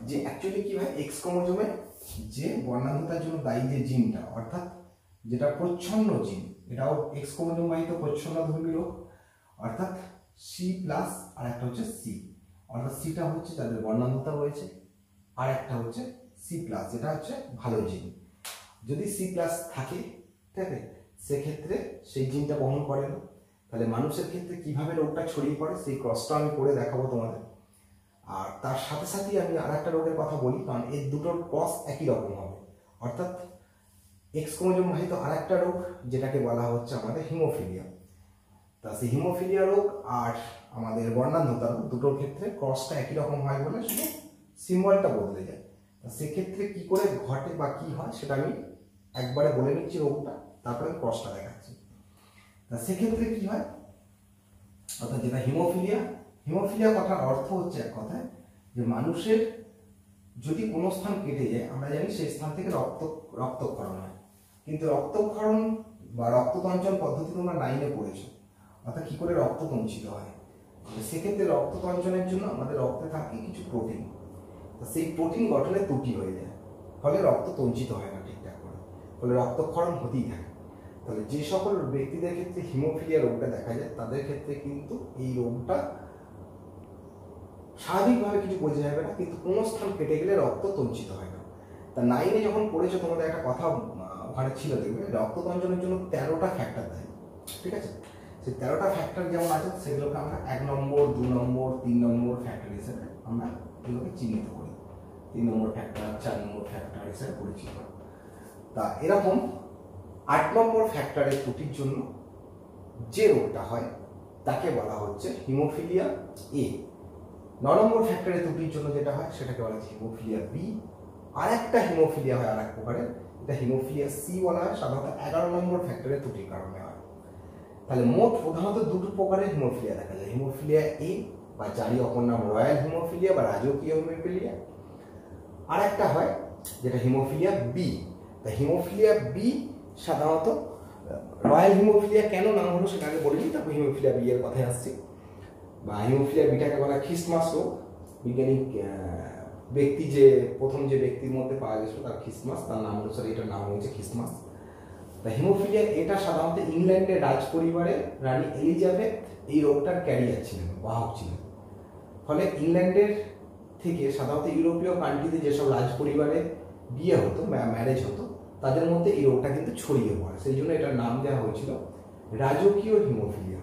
যে অ্যাকচুয়ালি কি হয়, এক্স ক্রোমোজোমে যে বর্ণাঢ্যতার জন্য দায়ী যে জিনটা, অর্থাৎ যেটা প্রচ্ছন্ন জিন, এটাও এক্স ক্রোমোজোম বাহিত প্রচ্ছন্নধর্মী রোগ, অর্থাৎ সি প্লাস আর একটা হচ্ছে সি, অর্থাৎ সিটা হচ্ছে যাদের বর্ণাঢ্যতা রয়েছে, আর একটা হচ্ছে সি প্লাস যেটা হচ্ছে ভালো জিন। যদি সি প্লাস থাকে, ঠিক আছে, সেক্ষেত্রে সেই জিনটা বহন করে না। তাহলে মানুষের ক্ষেত্রে কিভাবে রোগটা ছড়িয়ে পড়ে সেই ক্রসটা আমি করে দেখাবো তোমাদের। আর তার সাথে সাথেই আমি আর একটা রোগের কথা বলি, কারণ এই দুটোর ক্রস একই রকম হবে, অর্থাৎ এক্স ক্রোমোজোম বাহিত আর একটা রোগ যেটাকে বলা হচ্ছে আমাদের হিমোফিলিয়া। তা সেই হিমোফিলিয়া রোগ আর আমাদের বর্ণাঢ্যতা রোগ দুটোর ক্ষেত্রে ক্রসটা একই রকম হয় বলে শুধু সিম্বলটা বদলে যায়। তা সেক্ষেত্রে কি করে ঘটে বা কি হয় সেটা আমি একবারে বলে নিচ্ছি রোগটা, তারপরে ক্রসটা দেখাচ্ছি। তা সেক্ষেত্রে কি হয়, অর্থাৎ যেটা হিমোফিলিয়া, হিমোফিলিয়া কথার অর্থ হচ্ছে এক কথায় যে মানুষের যদি কোনো স্থান কেটে যায়, আমরা জানি সেই স্থান থেকে রক্তক্ষরণ হয়, কিন্তু রক্তক্ষরণ বা রক্ততঞ্চন পদ্ধতি তোমরা 9-এ পড়েছো, অর্থাৎ কি করে রক্ত তঞ্চিত হয়। সেক্ষেত্রে রক্ততঞ্চনের জন্য আমাদের রক্তে থাকে কিছু প্রোটিন, সেই প্রোটিন গঠনে ত্রুটি হয়ে যায়, ফলে রক্ত তঞ্চিত হয় না ঠিকঠাক করে, ফলে রক্তক্ষরণ হতেই থাকে। তাহলে যে সকল ব্যক্তিদের ক্ষেত্রে হিমোফিলিয়া রোগটা দেখা যায় তাদের ক্ষেত্রে কিন্তু এই রোগটা স্বাভাবিকভাবে কিছু বোঝা যাবে না, কিন্তু কোনো স্থান কেটে গেলে রক্ত তঞ্চিত হয় না। তা 9-এ যখন পড়েছো তোমাদের একটা কথা ওখানে ছিল, দেখবে রক্ততঞ্চনের জন্য 13টা ফ্যাক্টর দেয়, ঠিক আছে। সেই 13টা ফ্যাক্টর যেমন আছে সেগুলোকে আমরা 1 নম্বর 2 নম্বর 3 নম্বর ফ্যাক্টর হিসেবে আমরা এগুলোকে চিহ্নিত করি, 3 নম্বর ফ্যাক্টর 4 নম্বর ফ্যাক্টর হিসেবে পরিচিত। তা এরকম 8 নম্বর ফ্যাক্টরের ত্রুটির জন্য যে রোগটা হয় তাকে বলা হচ্ছে হিমোফিলিয়া এ। 9 নম্বর ফ্যাক্টরের ত্রুটির জন্য যেটা হয় সেটাকে বলা হচ্ছে হিমোফিলিয়া বি। আর একটা হিমোফিলিয়া হয় আর এক প্রকারের, এটা হিমোফিলিয়া সি বলা হয়, সাধারণত 11 নম্বর ফ্যাক্টরের ত্রুটির কারণে হয়। তাহলে মোট প্রধানত দুটো প্রকারের হিমোফিলিয়া দেখা যায়, হিমোফিলিয়া এ বা যারই অপর নাম রয়্যাল হিমোফিলিয়া বা রাজকীয় হিমোফিলিয়া, আর একটা হয় যেটা হিমোফিলিয়া বি। তা হিমোফিলিয়া বি সাধারণত, রয়্যাল হিমোফিলিয়া কেন নাম হলো সেটা আগে বলিনি, তারপর হিমোফিলিয়া বি এর কথায় আসছি। বা হিমোফিলিয়া বিটাকে বলা খ্রিস্টমাস রোগ, বৈজ্ঞানিক ব্যক্তি যে প্রথম যে ব্যক্তির মধ্যে পাওয়া গেছিল তার খ্রিস্টমাস, তার নাম অনুসারে এটার নাম হয়েছে খ্রিস্টমাস। তা হিমোফিলিয়া এটা সাধারণত ইংল্যান্ডের রাজ পরিবারে রানী এলিজাবেথ এই রোগটার ক্যারিয়ার ছিলেন, বাহক ছিলেন। ফলে ইংল্যান্ডের থেকে সাধারণত ইউরোপীয় কান্ট্রিতে যেসব রাজ পরিবারে বিয়ে হতো, ম্যারেজ হতো, তাদের মধ্যে এই রোগটা কিন্তু ছড়িয়ে পড়ে, সেই জন্য এটার নাম দেওয়া হয়েছিল রাজকীয় হিমোফিলিয়া।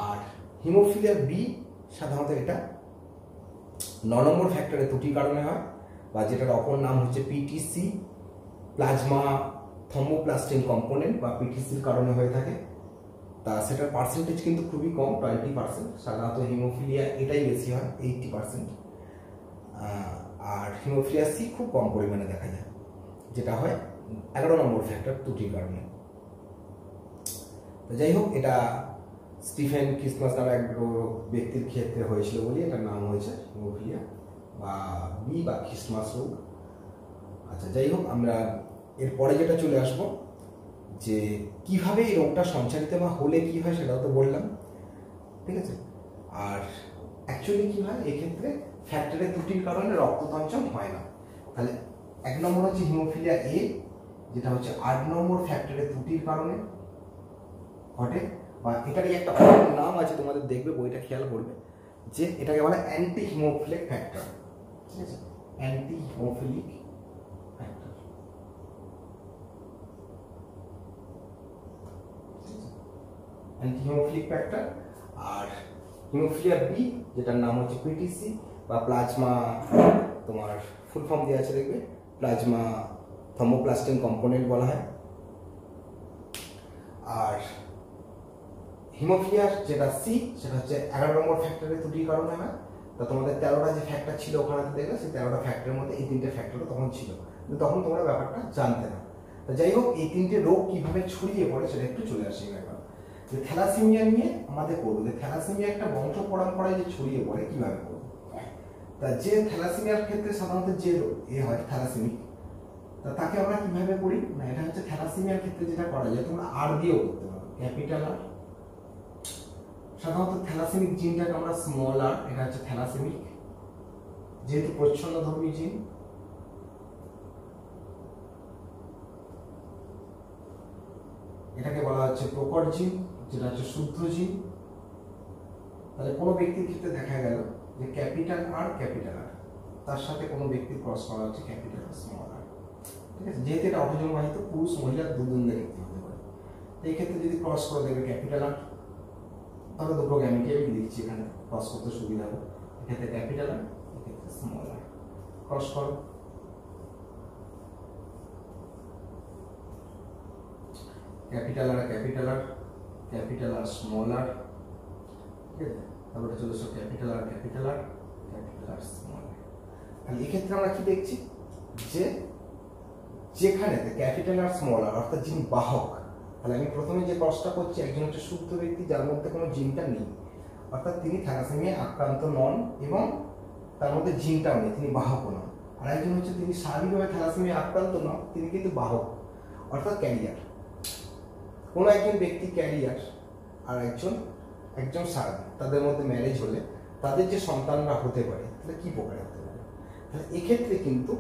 আর হিমোফিলিয়া বি সাধারণত এটা 9 নম্বর ফ্যাক্টরের ত্রুটির কারণে হয়, বা যেটার অপর নাম হচ্ছে পিটিসি, প্লাজমা থ্রম্বোপ্লাস্টিন কম্পোনেন্ট বা পিটিসির কারণে হয়ে থাকে। তা সেটার পার্সেন্টেজ কিন্তু খুবই কম, 20%। সাধারণত হিমোফিলিয়া এটাই বেশি হয়, 80%। আর হিমোফিলিয়া সি খুব কম পরিমাণে দেখা যায়, যেটা হয় 11 নম্বর ফ্যাক্টর ত্রুটির কারণে। তো যাই হোক, এটা স্টিফেন খ্রিস্টমাস নামে এক ব্যক্তির ক্ষেত্রে হয়েছিল বলে এটার নাম হয়েছে হিমোফিলিয়া বা বি বা খ্রিস্টমাস রোগ। আচ্ছা, যাই হোক, আমরা এরপরে যেটা চলে আসবো যে কিভাবে এই রোগটা সঞ্চারিত বা হলে কি হয় সেটাও তো বললাম, ঠিক আছে। আর অ্যাকচুয়ালি কি হয় এক্ষেত্রে, ফ্যাক্টরের ত্রুটির কারণে রক্ততঞ্চন হয় না। তাহলে 1 নম্বর হচ্ছে হিমোফিলিয়া এ, যেটা হচ্ছে 8 নম্বর ফ্যাক্টরের ত্রুটির কারণে ঘটে, বা এটারই একটা নাম আছে, তোমাদের দেখবে বইটা খেয়াল করবে, যে এটাকে বলে অ্যান্টি হিমোফিলিক ফ্যাক্টর, ঠিক আছে, anti haemophilic factor. Anti haemophilic factor. আর হিমোফিলিয়া বি, যেটার নাম হচ্ছে পিটিসি বা প্লাজমা, তোমার ফুল ফর্ম দেওয়া আছে দেখবে, প্লাজমা থ্রম্বোপ্লাস্টিন কম্পোনেন্ট বলা হয়। আর হিমোফিলিয়ার যেটা সি, সেটা হচ্ছে 11 নম্বর ফ্যাক্টরের ত্রুটির কারণে হয়। তা তোমাদের 13টা যে ফ্যাক্টর ছিল ওখানে দেখলে, সেই 13টা ফ্যাক্টরের মধ্যে এই 3টে ফ্যাক্টরও তখন ছিল, কিন্তু তখন তোমরা ব্যাপারটা জানতে না। তা যাই হোক, এই 3টে রোগ কিভাবে ছড়িয়ে পড়ে সেটা একটু চলে আসি ব্যাপার। যে থ্যালাসেমিয়া নিয়ে আমাদের পড়বো, যে থ্যালাসেমিয়া একটা বংশ পরম্পরায় যে ছড়িয়ে পড়ে কিভাবে পড়বো। তা যে থ্যালাসেমিয়ার ক্ষেত্রে সাধারণত যে হয় থ্যালাসেমিক, তা তাকে আমরা কিভাবে করি না, এটা হচ্ছে থ্যালাসেমিয়ার ক্ষেত্রে যেটা করা যায়, তোমরা আর দিয়েও করতে পারো। Capital R. সাধারণত থ্যালাসেমিক জিনটাকে আমরা স্মল আর, এটা হচ্ছে থ্যালাসেমিক, যেহেতু প্রচ্ছন্নধর্মী জিন। এটাকে বলা হচ্ছে প্রকট জিন, যেটা হচ্ছে শুদ্ধ জিন। তাহলে কোনো ব্যক্তির ক্ষেত্রে দেখা গেল যে ক্যাপিটাল আর তার সাথে কোনো ব্যক্তির ক্রস করা হচ্ছে ক্যাপিটাল আর স্মল আর, ঠিক আছে। যেহেতু এটা অটোজোম বাহিত, পুরুষ মহিলার দুজনের ক্ষেত্রে হতে পারে। এই ক্ষেত্রে যদি ক্রস করে দেবে ক্যাপিটাল আর, তাহলে দুটো গ্যামেটই আমি লিখছি এখানে, ক্রস করতে সুবিধা হবে। এক্ষেত্রে ক্যাপিটাল আর, এক্ষেত্রে স্মল আর। ক্রস করো, ক্যাপিটাল আর স্মল আর, ঠিক আছে। তারপরে চলে এসো ক্যাপিটাল আর স্মল আর। তাহলে এক্ষেত্রে আমরা কি দেখছি যে যেখানে ক্যাপিটাল আর স্মল আর অর্থাৎ যিনি বাহক, তাহলে আমি প্রথমে যে ক্রসটা করছি, একজন হচ্ছে শুদ্ধ ব্যক্তি যার মধ্যে কোনো জিনটা নেই, অর্থাৎ তিনি থ্যালাসেমিয়ায় আক্রান্ত নন এবং তার মধ্যে জিনটাও নেই, তিনি বাহকও নন। আর একজন হচ্ছে তিনি স্বাভাবিকভাবে থ্যালাসেমিয়ায় আক্রান্ত নন, তিনি কিন্তু বাহক অর্থাৎ ক্যারিয়ার। কোনো একজন ব্যক্তি ক্যারিয়ার আর একজন স্বাভাবিক, তাদের মধ্যে ম্যারেজ হলে তাদের যে সন্তানরা হতে পারে, তাহলে কি প্রকার হতে পারে? তাহলে এক্ষেত্রে কিন্তু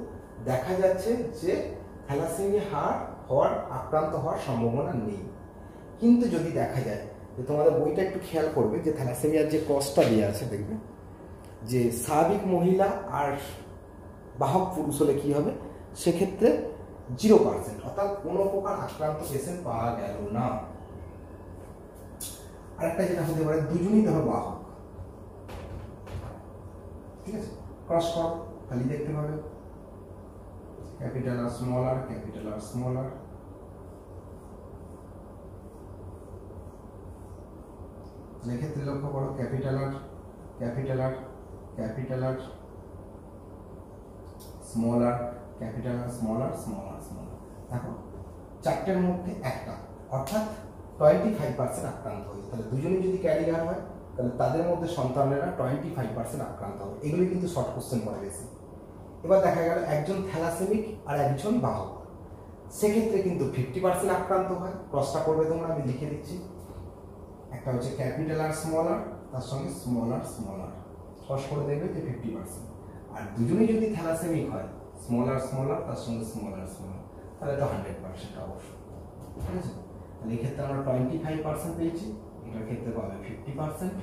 দেখা যাচ্ছে যে থ্যালাসেমিয়া আক্রান্ত হওয়ার সম্ভাবনা নেই। কিন্তু যদি দেখা যায় যে, তোমাদের বইটা একটু খেয়াল করবে যে থ্যালাসেমিয়ার যে ক্রসটা দেওয়া আছে, দেখবে যে স্বাভাবিক মহিলা আর বাহক পুরুষ হলে কি হবে, সেক্ষেত্রে 0%, অর্থাৎ কোনো প্রকার আক্রান্ত পেশেন্ট পাওয়া গেল না। আরেকটা যেটা হতে পারে, দুজনই ধরো বাহক, ঠিক আছে। ক্রস কর, তাহলে দেখতে পাবে ক্যাপিটাল আর স্মল আর। এক্ষেত্রে লক্ষ্য করো ক্যাপিটাল আর স্মল আর, দেখো চারটের মধ্যে একটা, অর্থাৎ 25% আক্রান্ত হয়েছে। তাহলে দুজনেই যদি ক্যারিয়ার হয়, তাহলে তাদের মধ্যে সন্তানেরা 25% আক্রান্ত হবে। এগুলি কিন্তু শর্ট কোশ্চেন পড়ে বেশি। এবার দেখা গেল একজন থ্যালাসেমিক আর একজন বাহক, সেক্ষেত্রে কিন্তু 50% আক্রান্ত হয়। ক্রসটা করবে তোমরা, আমি লিখে দিচ্ছি। একটা হচ্ছে ক্যাপিটাল আর স্মল আর, তার সঙ্গে স্মল আর ক্রস করে দেখবে যে 50%। আর দুজনেই যদি থ্যালাসেমিক হয়, স্মল আর তার সঙ্গে স্মল আর, তাহলে তো 100% অবশ্যই, ঠিক আছে। তাহলে এক্ষেত্রে আমরা 25% পেয়েছি, এটার ক্ষেত্রে পাবে 50%,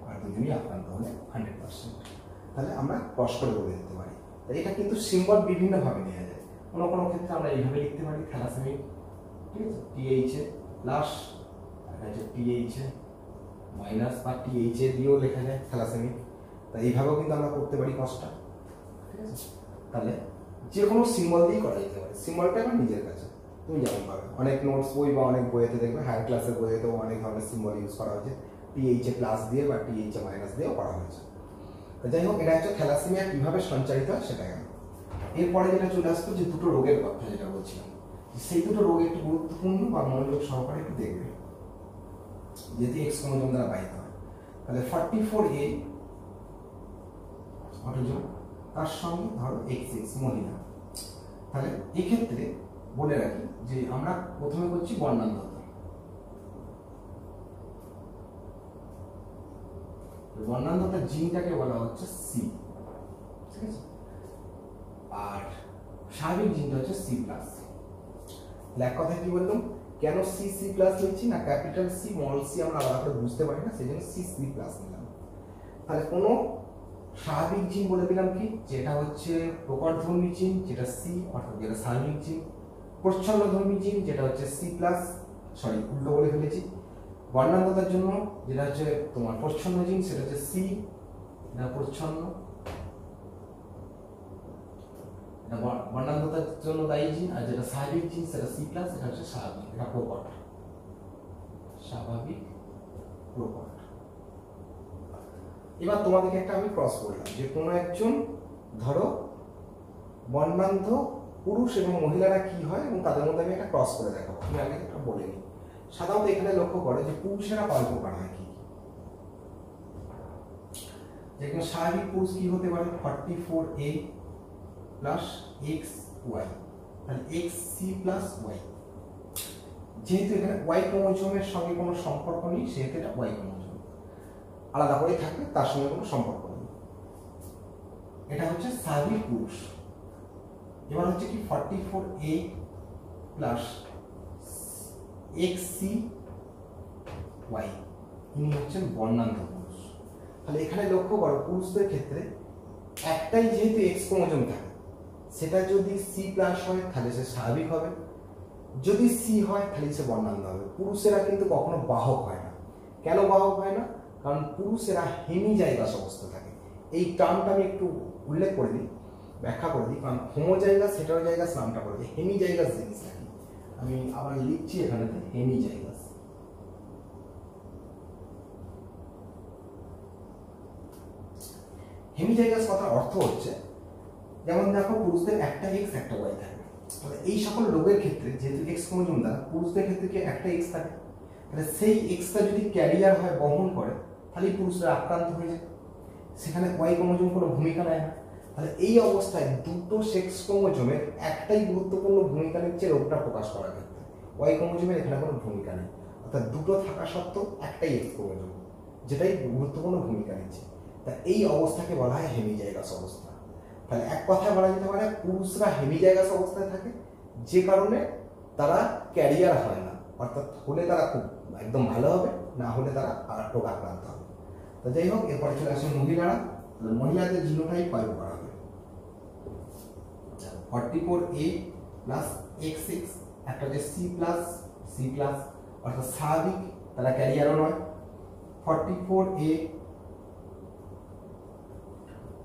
আর দুজনই আক্রান্ত হলে 100%। তাহলে আমরা ক্রস করে বলে দিতে পারি। তাই এটা কিন্তু সিম্বল বিভিন্নভাবে নেওয়া যায়। কোনো ক্ষেত্রে আমরা এইভাবে লিখতে পারি থ্যালাসেমিক, ঠিক আছে, TH প্লাস, এটা হচ্ছে TH মাইনাস, বা TH দিয়েও লেখা যায় থ্যালাসেমিক। তাই এইভাবেও কিন্তু আমরা করতে পারি ক্রসটা, ঠিক আছে। তাহলে যে কোনো সিম্বল দিয়েই করা যেতে পারে। সিম্বলটা আমার নিজের কাছে, তুমি যেমন পাবে। অনেক নোটস বই বা অনেক বইয়েতে দেখবে, হায়ার ক্লাসের বইয়েতেও অনেক ধরনের সিম্বল ইউজ করা হয়েছে, TH প্লাস দিয়ে বা TH মাইনাস দিয়েও করা হয়েছে। যাই হোক, এটা হচ্ছে থ্যালাসেমিয়া কিভাবে সঞ্চারিত হয় সেটা গেল। এরপরে যেটা চলে আসতো যে দুটো রোগের কথা যেটা বলছিলাম, সেই দুটো রোগ একটু গুরুত্বপূর্ণ বা মনোযোগ সহকারে একটু দেখবে, যদি এক্স ক্রোমোজোম দ্বারা বাহিত হয়। তাহলে 44A অটোজোম, তার সঙ্গে ধরো XX মহিলা। তাহলে এক্ষেত্রে বলে রাখি যে আমরা প্রথমে করছি বর্ণান্ধতা। বর্ণান্ধতার জিনটাকে বলা হচ্ছে সি, ঠিক আছে। আর স্বাভাবিক জিনটা হচ্ছে C+। এক কথা কি বললাম, কেন C++ লিখছি না, ক্যাপিটাল সি স্মল সি আমরা আলাদা করে বুঝতে পারি না, সেই জন্য C++ নিলাম। তাহলে কোনো স্বাভাবিক জিন বলে দিলাম কি, যেটা হচ্ছে প্রকটধর্মী জিন, যেটা C, অর্থাৎ যেটা স্বাভাবিক জিন। প্রচ্ছন্নধর্মী জিন, যেটা হচ্ছে C+, উল্টো বলে ফেলেছি। বর্ণান্ধতার জন্য যেটা হচ্ছে তোমার প্রচ্ছন্ন জিন, সেটা হচ্ছে C, এটা প্রচ্ছন্ন। এটা বর্ণান্ধতার জন্য দায়ী জিন। আর যেটা স্বাভাবিক জিন সেটা C+, এটা হচ্ছে স্বাভাবিক, এটা প্রকট, স্বাভাবিক প্রকট। এবার তোমাদেরকে একটা আমি ক্রস করলাম যে কোনো একজন ধরো বর্ণান্ধ পুরুষ এবং মহিলারা কি হয়, এবং তাদের মধ্যে আমি একটা ক্রস করে দেখাবো। আমি আগে একটা বলে নিই। সাধারণত এখানে লক্ষ্য করে যে পুরুষেরা কয় প্রকার হয়, কি যেখানে স্বাভাবিক পুরুষ কি হতে পারে, 44A প্লাস XY, তাহলে XC প্লাস Y। যেহেতু এখানে ওয়াই ক্রোমোজোমের সঙ্গে কোনো সম্পর্ক নেই সেহেতু এটা ওয়াই ক্রোমোজোম, আলাদা করে থাকবে, তার সঙ্গে কোনো সম্পর্ক নেই। এটা হচ্ছে স্বাভাবিক পুরুষ। এবার হচ্ছে কি 44A প্লাস XCY, ইনি হচ্ছেন বর্ণান্ধ পুরুষ। তাহলে এখানে লক্ষ্য করো পুরুষদের ক্ষেত্রে একটাই যেহেতু এক্স ক্রোমোজোম থাকে, সেটা যদি সি প্লাস হয় তাহলে সে স্বাভাবিক হবে, যদি সি হয় তাহলে সে বর্ণান্ধ হবে। পুরুষেরা কিন্তু কখনো বাহক হয় না। কেন বাহক হয় না? কারণ পুরুষেরা হেমিজাইগাস অবস্থা থাকে। এই টার্মটা আমি একটু উল্লেখ করে দিই, ব্যাখ্যা করে দিই, কারণ হোমোজাইগাস হেটারোজাইগাস নামটা করে দিই। হেমিজাইগাস জিনিসটা কি আমি আবার লিখছি এখানে, হেমিজাইগাস। হেমিজাইগাস কথার অর্থ হচ্ছে, যেমন দেখো পুরুষদের একটা এক্স একটা ওয়াই থাকে, তাহলে এই সকল রোগের ক্ষেত্রে যেহেতু এক্স ক্রোমোজোম দ্বারা পুরুষদের ক্ষেত্রে কি একটা এক্স থাকে, তাহলে সেই এক্সটা যদি ক্যারিয়ার হয়, বহন করে, তাহলে পুরুষরা আক্রান্ত হয়ে যায়, সেখানে ওয়াই ক্রোমোজোম কোনো ভূমিকা নেয় না। তাহলে এই অবস্থায় দুটো সেক্স ক্রোমোজোমের একটাই গুরুত্বপূর্ণ ভূমিকা নিচ্ছে রোগটা প্রকাশ করার ক্ষেত্রে, ওয়াই ক্রোমোজোমের এখানে কোনো ভূমিকা নেই। অর্থাৎ দুটো থাকা সত্ত্বেও একটাই এক্স ক্রোমোজোম যেটাই গুরুত্বপূর্ণ ভূমিকা নিচ্ছে, তা এই অবস্থাকে বলা হয় হেমিজাইগাস অবস্থা। তাহলে এক কথায় বলা যেতে পারে পুরুষরা হেমিজাইগাস অবস্থায় থাকে, যে কারণে তারা ক্যারিয়ার হয় না, অর্থাৎ হলে তারা খুব একদম ভালো হবে, না হলে তারা রোগ আক্রান্ত হবে। তো যাই হোক, এরপরে চলে আসে মহিলারা। মহিলাদের জিনোটাইপ কয় প্রকার হবে? 44A প্লাস XX, একটা হচ্ছে C প্লাস অর্থাৎ স্বাভাবিক, তারা ক্যারিয়ারও নয়। 44A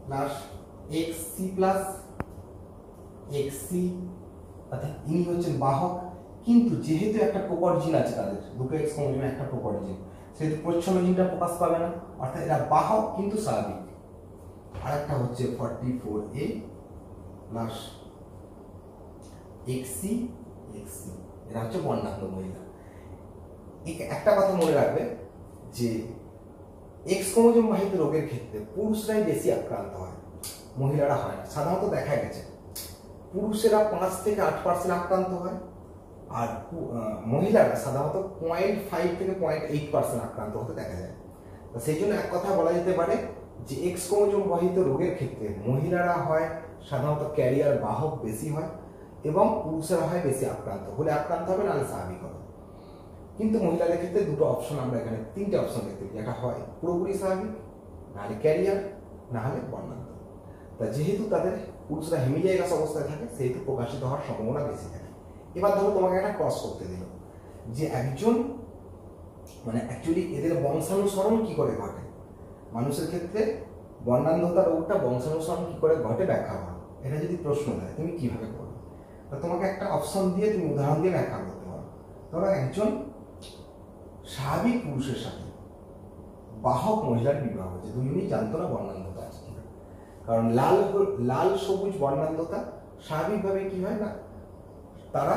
plus XC plus XC, অর্থাৎ ইনি হচ্ছেন বাহক, কিন্তু যেহেতু একটা প্রকট জিন আছে তাদের, দুটো এক্স ক্রোমোজোমে একটা প্রকট জিন, সেহেতু প্রচ্ছন্ন জিনটা প্রকাশ পাবে না, অর্থাৎ এরা বাহক কিন্তু স্বাভাবিক। আর একটা হচ্ছে 44A প্লাস XC, এরা হচ্ছে বর্ণান্ধ মহিলা। একটা কথা মনে রাখবে যে এক্স ক্রোমোজোম বাহিত রোগের ক্ষেত্রে পুরুষরাই বেশি আক্রান্ত হয়, মহিলারা হয় না। সাধারণত দেখা গেছে পুরুষেরা 5 থেকে 8% আক্রান্ত হয়, আর মহিলারা সাধারণত 0.5 থেকে 0.8% আক্রান্ত হতে দেখা যায়। তো সেই জন্য এক কথা বলা যেতে পারে যে এক্স ক্রোমোজোম বাহিত রোগের ক্ষেত্রে মহিলারা হয় সাধারণত ক্যারিয়ার বাহক বেশি হয়, এবং পুরুষেরা হয় বেশি আক্রান্ত, হলে আক্রান্ত হবে, নাহলে স্বাভাবিক হবে। কিন্তু মহিলাদের ক্ষেত্রে দুটো অপশন, আমরা এখানে তিনটে অপশন দেখতে পাই, একটা হয় পুরোপুরি স্বাভাবিক, নাহলে ক্যারিয়ার, নাহলে বর্ণান্ধ। তা যেহেতু তাদের পুরুষরা হেমিজাইগাস অবস্থায় থাকে, সেহেতু প্রকাশিত হওয়ার সম্ভাবনা বেশি থাকে। এবার ধরো তোমাকে একটা ক্রস করতে দিল, যে একজন মানে অ্যাকচুয়ালি এদের বংশানুসরণ কি করে ঘটে, মানুষের ক্ষেত্রে বর্ণান্ধতা রোগটা বংশানুসরণ কি করে ঘটে ব্যাখ্যা করো। এটা যদি প্রশ্ন দেয় তুমি কিভাবে করো, তা তোমাকে একটা অপশন দিয়ে তুমি উদাহরণ দিয়ে ব্যাখ্যা করতে পারো। ধরো একজন স্বাভাবিক পুরুষের সাথে বাহক মহিলার বিবাহ হচ্ছে, দুজনই জানতো না বর্ণান্ধতা আছে কিনা, কারণ লাল সবুজ বর্ণান্ধতা স্বাভাবিকভাবে কি হয় না, তারা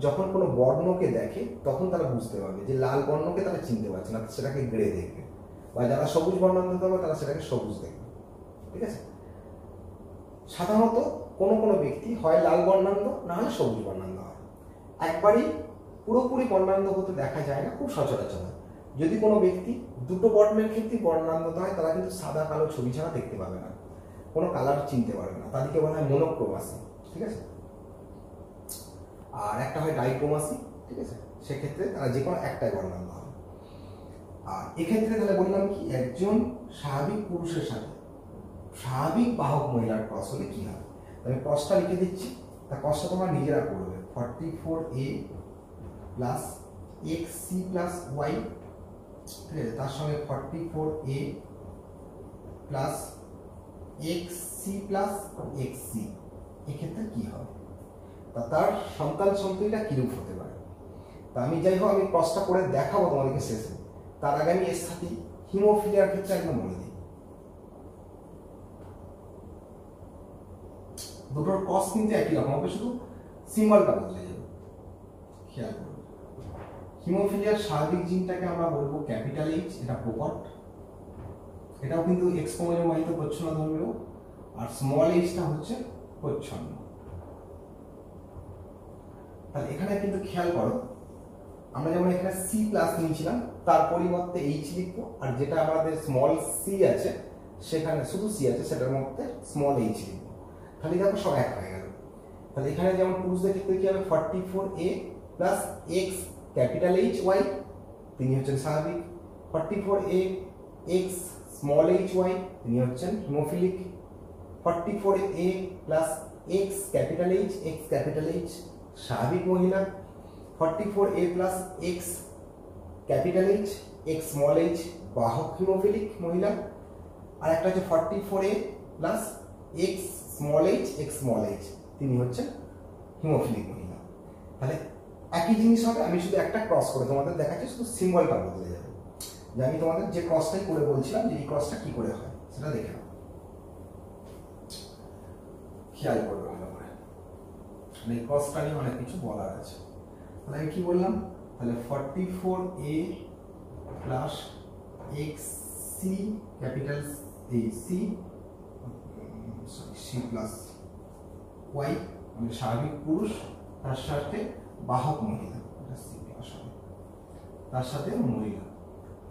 যখন কোনো বর্ণকে দেখে তখন তারা বুঝতে পারবে যে লাল বর্ণকে তারা চিনতে পারছে না, সেটাকে গ্রে দেখবে, বা যারা সবুজ বর্ণান্ধতা হবে তারা সেটাকে সবুজ দেখবে। ঠিক আছে, সাধারণত কোনো ব্যক্তি হয় লাল বর্ণান্ধ, না হয় সবুজ বর্ণান্ধ হয়। একবারই পুরোপুরি বর্ণান্ধ হতে দেখা যায় না, খুব সচরাচর হয়। যদি কোনো ব্যক্তি দুটো বর্ণের ক্ষেত্রে বর্ণান্ধতা হয়, তারা কিন্তু সাদা কালো ছবি ছাড়া দেখতে পাবে না, কোনো কালার চিনতে পারবে না, তাদেরকে বলা হয় মনোক্রোমাসি। ঠিক আছে, আর একটা হয় ডাইক্রোমাসি। ঠিক আছে, সেক্ষেত্রে তারা যে কোনো একটাই বর্ণান্ধ হয়। আর এক্ষেত্রে তাহলে বললাম কি, একজন স্বাভাবিক পুরুষের সাথে স্বাভাবিক বাহক মহিলার ক্রস হলে কি হয়। আমি ক্রসটা লিখে দিচ্ছি, তা ক্রসটা তোমরা নিজেরা করবে। 44A plus XC plus Y, ঠিক আছে, তার সঙ্গে 44A plus XC plus XC, এক্ষেত্রে কি হবে, তা তার সন্তান সন্ততিটা কিরূপ হতে পারে। তা আমি যাই হোক, আমি ক্রসটা করে দেখাবো তোমাদেরকে শেষে, তার আগে আমি এর সাথে হিমোফিলিয়ার ক্ষেত্রে একদম বলে দিই। দুটোর ক্রস কিন্তু একই রকম হবে, শুধু সিম্বলটা বদলে যাবে। খেয়াল করুন, হিমোফিলিয়ার স্বাভাবিক জিনটাকে আমরা বলবো ক্যাপিটাল H, এটা প্রকট, এটাও কিন্তু এক্স ক্রোমোজোম বাহিত প্রচ্ছন্ন ধর্মীয়, আর স্মল h টা হচ্ছে প্রচ্ছন্ন। তাহলে এখানে কিন্তু খেয়াল করো, আমরা যেমন এখানে সি প্লাস নিয়েছিলাম তার পরিবর্তে এইচ লিখবো, আর যেটা আমাদের স্মল সি আছে সেখানে শুধু সি আছে সেটার মধ্যে স্মল এইচ লিখবো। তাহলে দেখো সব এক হয়ে গেল। তাহলে এখানে যেমন পুরুষদের ক্ষেত্রে কি হবে 44A plus X capital H Y, তিনি হচ্ছেন স্বাভাবিক। 44A x small H Y, তিনি হচ্ছেন haemophilic. 44A plus X capital H স্বাভাবিক মহিলা। 44A plus X capital H x small H বাহক হিমোফিলিক মহিলা। আর একটা হচ্ছে 44A plus x small H, তিনি হচ্ছেন হিমোফিলিক মহিলা। তাহলে একই জিনিস হবে, আমি শুধু একটা ক্রস করে তোমাদের দেখাচ্ছি, শুধু সিম্বলটা বদলে যাবে। যে আমি তোমাদের যে ক্রসটাই করে বলছিলাম যে এই ক্রসটা কি করে হয় সেটা দেখে নাও, খেয়াল করবে ভালো করে। এই ক্রসটা নিয়ে অনেক কিছু বলার আছে। তাহলে আমি কি বললাম, তাহলে 44A plus X C capital C plus Y মানে স্বাভাবিক পুরুষ, তার সাথে বাহক মহিলা, তার সাথে মহিলা।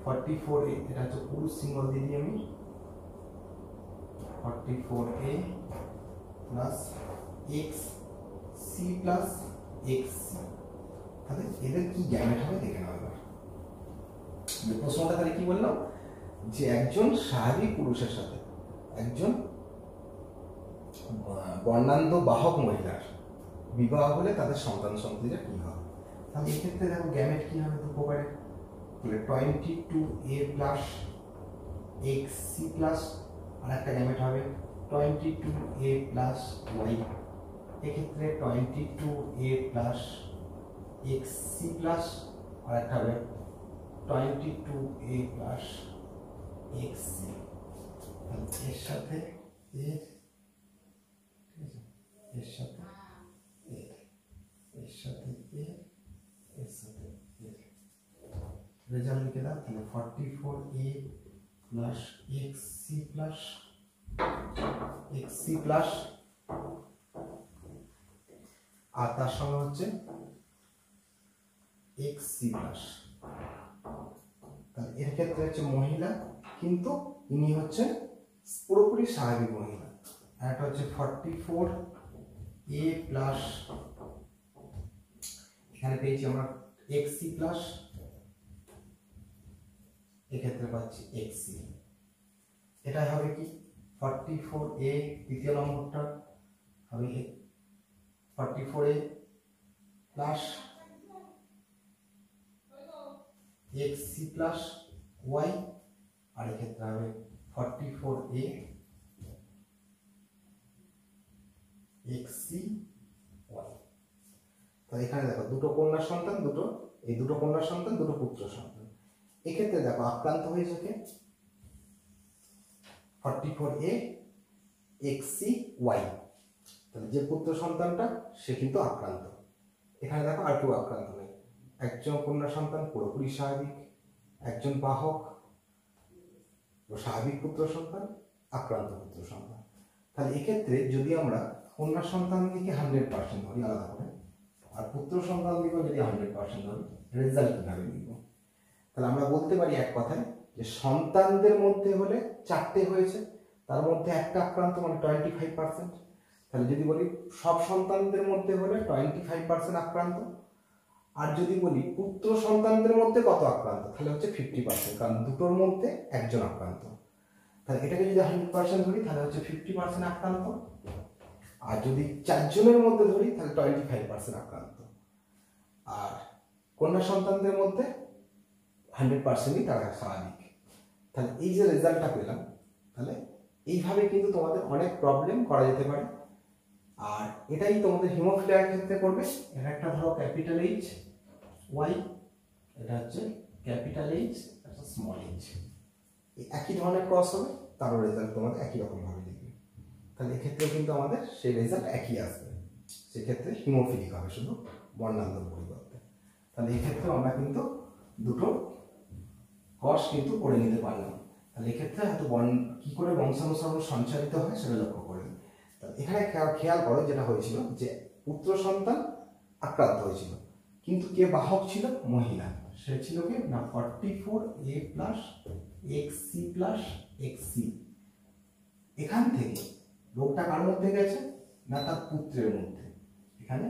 44A এটা হচ্ছে পুরুষ সিম্বল দিয়ে দিই আমি, 44A plus X C plus X C. তাহলে এদের কি গ্যামেট হবে দেখে নাও এবার। প্রশ্নটা তাহলে কি বললাম, যে একজন স্বাভাবিক পুরুষের সাথে একজন বর্ণান্ধ বাহক মহিলার বিবাহ হলে তাদের সন্তান সন্ততিরা কি হবে। তাহলে এক্ষেত্রে দেখো গ্যামেট কি হবে দু প্রকারের। তাহলে 22A plus X C plus, আর একটা গ্যামেট হবে 22A প্লাস ওয়াই। এক্ষেত্রে 22A plus X C plus, আর একটা হবে 22A প্লাস এক্স সি। এর সাথে এর সাথে এর সাথে এর সাথে রেজাল্ট লিখে দাও। তাহলে 44A plus X C plus আর তার সঙ্গে হচ্ছে এক্স সি প্লাস। তাহলে এর ক্ষেত্রে হচ্ছে মহিলা, কিন্তু ইনি হচ্ছে পুরোপুরি স্বাভাবিক মহিলা। আর একটা হচ্ছে 44A প্লাস, এখানে পেয়েছি আমরা এক্স সি প্লাস, এক্ষেত্রে পাচ্ছি এক্স সি। এটা হবে কি 44A তৃতীয় নম্বরটা হবে 44A plus X C plus Y, আর এক্ষেত্রে হবে 44A এক্স সি ওয়াই। তো এখানে দেখো দুটো কন্যা সন্তান, দুটো কন্যা সন্তান, দুটো পুত্র সন্তান। এক্ষেত্রে দেখো আক্রান্ত হয়েছে কে, 44A এক্স সি ওয়াই। তাহলে যে পুত্র সন্তানটা সে কিন্তু আক্রান্ত। এখানে দেখো আর কেউ আক্রান্ত নেই, একজন কন্যা সন্তান পুরোপুরি স্বাভাবিক, একজন বাহক স্বাভাবিক পুত্র সন্তান, আক্রান্ত পুত্র সন্তান। তাহলে এক্ষেত্রে যদি আমরা কন্যা সন্তান দিকে 100% ধরি আলাদা করে, আর পুত্র সন্তান দিকেও যদি 100% ধরি, রেজাল্ট কিভাবে নিব? তাহলে আমরা বলতে পারি এক কথায় যে সন্তানদের মধ্যে হলে 4টে হয়েছে, তার মধ্যে একটা আক্রান্ত মানে 25%। তাহলে যদি বলি সব সন্তানদের মধ্যে হলে 25% আক্রান্ত, আর যদি বলি পুত্র সন্তানদের মধ্যে কত আক্রান্ত, তাহলে হচ্ছে 50%, কারণ দুটোর মধ্যে একজন আক্রান্ত। তাহলে এটাকে যদি 100% ধরি তাহলে হচ্ছে 50% আক্রান্ত, আর যদি 4 জনের মধ্যে ধরি তাহলে 25% আক্রান্ত, আর কন্যা সন্তানদের মধ্যে 100%ই তারা স্বাভাবিক। তাহলে এই যে রেজাল্টটা পেলাম, তাহলে এইভাবে কিন্তু তোমাদের অনেক প্রবলেম করা যেতে পারে। আর এটাই তোমাদের হিমোফিলিয়ার ক্ষেত্রে করবে। এটা একটা ধরো ক্যাপিটাল এইচ ওয়াই, এটা হচ্ছে ক্যাপিটাল এইচ, একটা স্মল এইচ, একই ধরনের ক্রস হবে, তারও রেজাল্ট তোমাদের একই রকম ভাবে লিখবে। তাহলে এক্ষেত্রে কিন্তু আমাদের সেই রেজাল্ট একই আসবে, সেক্ষেত্রে হিমোফিলিক হবে শুধু বর্ণান্ধর পরিবর্তে। তাহলে এক্ষেত্রে আমরা কিন্তু দুটো ক্রস কিন্তু করে নিতে পারলাম। তাহলে এক্ষেত্রে হয়তো কি করে বংশানুসরণ সঞ্চালিত হয় সেটা লক্ষ্য করে। তাহলে এখানে খেয়াল করো যেটা হয়েছিল যে পুত্র সন্তান আক্রান্ত হয়েছিল, কিন্তু কে বাহক ছিল? মহিলা। সে ছিল কে না 44A plus XC plus XC। এখান থেকে রোগটা কার মধ্যে গেছে না তার পুত্রের মধ্যে। এখানে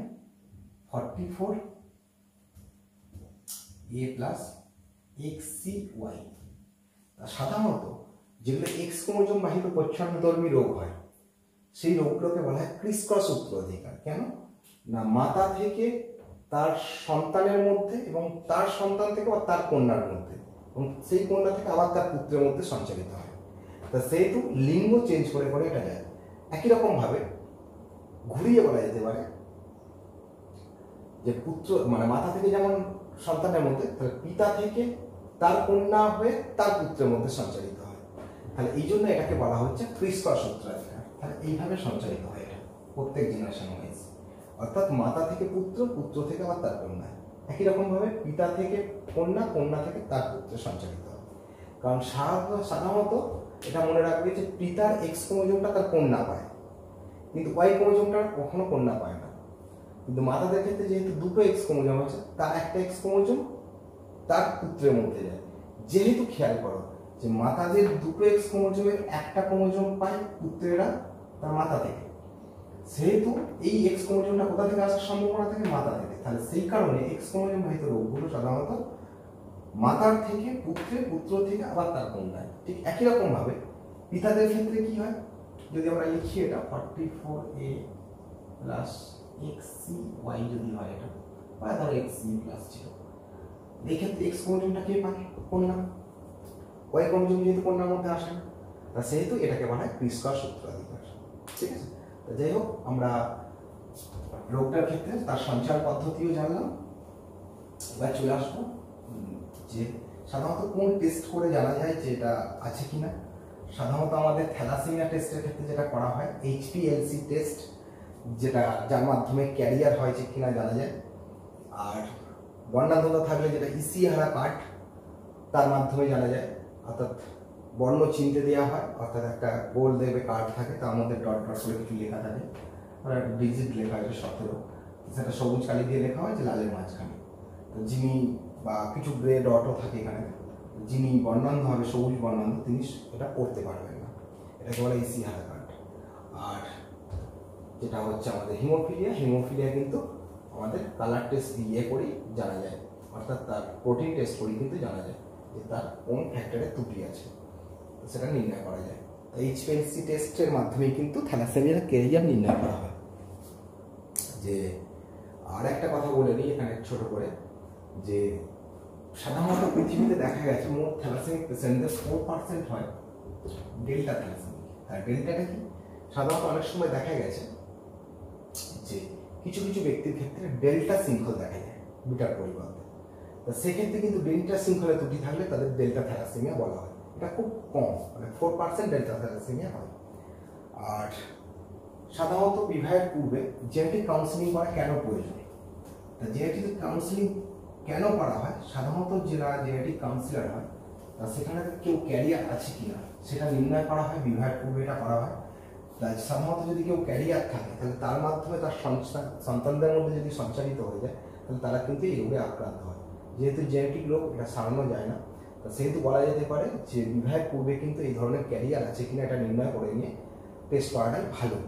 44A প্লাস XCY। সাধারণত যেগুলো এক্স ক্রোমোজোম বাহিত প্রচ্ছন্নধর্মী রোগ হয় সেই রোগগুলোকে বলা হয় ক্রিস ক্রস উত্তরাধিকার। কেন না মাতা থেকে তার সন্তানের মধ্যে এবং তার সন্তান থেকে আবার তার কন্যার মধ্যে এবং সেই কন্যা থেকে আবার তার পুত্রের মধ্যে সঞ্চালিত হয়। তা সেহেতু লিঙ্গ চেঞ্জ করে করে এটা যায়। একই রকম ভাবে ঘুরিয়ে বলা যেতে পারে যে পুত্র মানে মাতা থেকে যেমন সন্তানের মধ্যে, তাহলে পিতা থেকে তার কন্যা হয়ে তার পুত্রের মধ্যে সঞ্চালিত হয়। তাহলে এই জন্য এটাকে বলা হচ্ছে ক্রিস ক্রস উত্তরাধিকার। তাহলে এইভাবে সঞ্চালিত হয় এটা প্রত্যেক জেনারেশন ওয়াইজ, অর্থাৎ মাতা থেকে পুত্র, পুত্র থেকে আবার তার কন্যা। একই রকম ভাবে পিতা থেকে কন্যা, কন্যা থেকে তার পুত্রে সঞ্চালিত হয়। কারণ সাধারণত এটা মনে রাখবে যে পিতার এক্স ক্রোমোজোমটা তার কন্যা পায়, কিন্তু ওয়াই ক্রোমোজোমটা কখনো কন্যা পায় না। কিন্তু মাতাদের ক্ষেত্রে যেহেতু দুটো এক্স ক্রোমোজোম আছে, তার একটা এক্স ক্রোমোজোম তার পুত্রের মধ্যে যায়। যেহেতু খেয়াল করো যে মাতাদের দুটো এক্স ক্রোমোজোমের একটা ক্রোমোজোম পায় পুত্রেরা তার মাতা থেকে, সেহেতু এই এক্স ক্রোমোজোমটা কোথা থেকে আসার সম্ভাবনা থাকে? মাতা থেকে। তাহলে সেই কারণে এক্স ক্রোমোজোম বাহিত রোগগুলো সাধারণত মাতার থেকে পুত্রে, পুত্র থেকে আবার তার কন্যায়। ঠিক একই রকম ভাবে পিতাদের ক্ষেত্রে কি হয়, যদি আমরা লিখি এটা 44A প্লাস XCY যদি হয়, এটা বা ধরো XC প্লাস ছিল, এই ক্ষেত্রে এক্স ক্রোমোজোমটা কে পায়? কন্যা। ওয়াই ক্রোমোজোম যেহেতু কন্যার মধ্যে আসে না, তা সেহেতু এটাকে বলা হয় ক্রিস ক্রস উত্তরাধিকার। ঠিক আছে, যাই হোক আমরা রোগটার ক্ষেত্রে তার সঞ্চার পদ্ধতিও জানলাম। এবার চলে আসবো যে সাধারণত কোন টেস্ট করে জানা যায় যে এটা আছে কিনা। সাধারণত আমাদের থ্যালাসেমিয়া টেস্টের ক্ষেত্রে যেটা করা হয় HPLC টেস্ট, যেটা যার মাধ্যমে ক্যারিয়ার হয়েছে কিনা জানা যায়। আর বর্ণান্ধতা থাকলে যেটা ইসিহারা কার্ড, তার মাধ্যমে জানা যায়। অর্থাৎ বর্ণ চিনতে দেওয়া হয়, অর্থাৎ একটা গোল দেবে কার্ড থাকে, তার মধ্যে ডট ডট করে কিছু লেখা থাকে, আর একটা ডিজিট লেখা হয়েছে 17, সেটা সবুজ কালি দিয়ে লেখা হয় যে লালের মাঝখানে। যিনি বা কিছু গ্রে ডটও থাকে এখানে, যিনি বর্ণান্ধ হবে, সবুজ বর্ণান্ধ, তিনি এটা পড়তে পারবেন না, এটাকে বলে ইসিহারা কার্ড। আর যেটা হচ্ছে আমাদের হিমোফিলিয়া, হিমোফিলিয়া কিন্তু আমাদের কালার টেস্ট দিয়ে করেই জানা যায়, অর্থাৎ তার প্রোটিন টেস্ট করেই কিন্তু জানা যায় যে তার কোন ফ্যাক্টরে ত্রুটি আছে, সেটা নির্ণয় করা যায়। HPLC টেস্টের মাধ্যমে কিন্তু থ্যালাসেমিয়ার ক্যারিয়ার নির্ণয় করা হয়। যে আর একটা কথা বলে নিই এখানে ছোট করে, যে সাধারণত পৃথিবীতে দেখা গেছে মোট থ্যালাসেমিক পেশেন্টদের 4% হয় ডেল্টা থ্যালাসেমিক। আর ডেল্টাটা কি? সাধারণত অনেক সময় দেখা গেছে যে কিছু কিছু ব্যক্তির ক্ষেত্রে ডেল্টা শৃঙ্খল দেখা যায় বিটার পরিবর্তে। তো সেক্ষেত্রে কিন্তু ডেল্টা শৃঙ্খলে ত্রুটি থাকলে তাদের ডেল্টা থ্যালাসেমিয়া বলা হয়। এটা খুব কম, মানে 4% ডেল্টা থ্যালাসেমিয়া হয়। আর সাধারণত বিবাহের পূর্বে জেনেটিক কাউন্সিলিং করা কেন প্রয়োজন? জেনেটিক কাউন্সিলিং কেন করা হয়? সাধারণত যারা জেনেটিক কাউন্সিলার হয় তা সেখানে কেউ ক্যারিয়ার আছে কিনা সেটা নির্ণয় করা হয়, বিবাহের পূর্বে এটা করা হয়। তাই সাধারণত যদি কেউ ক্যারিয়ার থাকে তাহলে তার মাধ্যমে তার সন্তানদের মধ্যে যদি সঞ্চারিত হয়ে যায় তাহলে তারা কিন্তু এই রোগে আক্রান্ত হয়। যেহেতু জেনেটিক রোগ, এটা সারানো যায় না, তা সেহেতু বলা যেতে পারে যে বিবাহের পূর্বে কিন্তু এই ধরনের ক্যারিয়ার আছে কিনা এটা নির্ণয় করে নিয়ে টেস্ট করাটাই ভালো।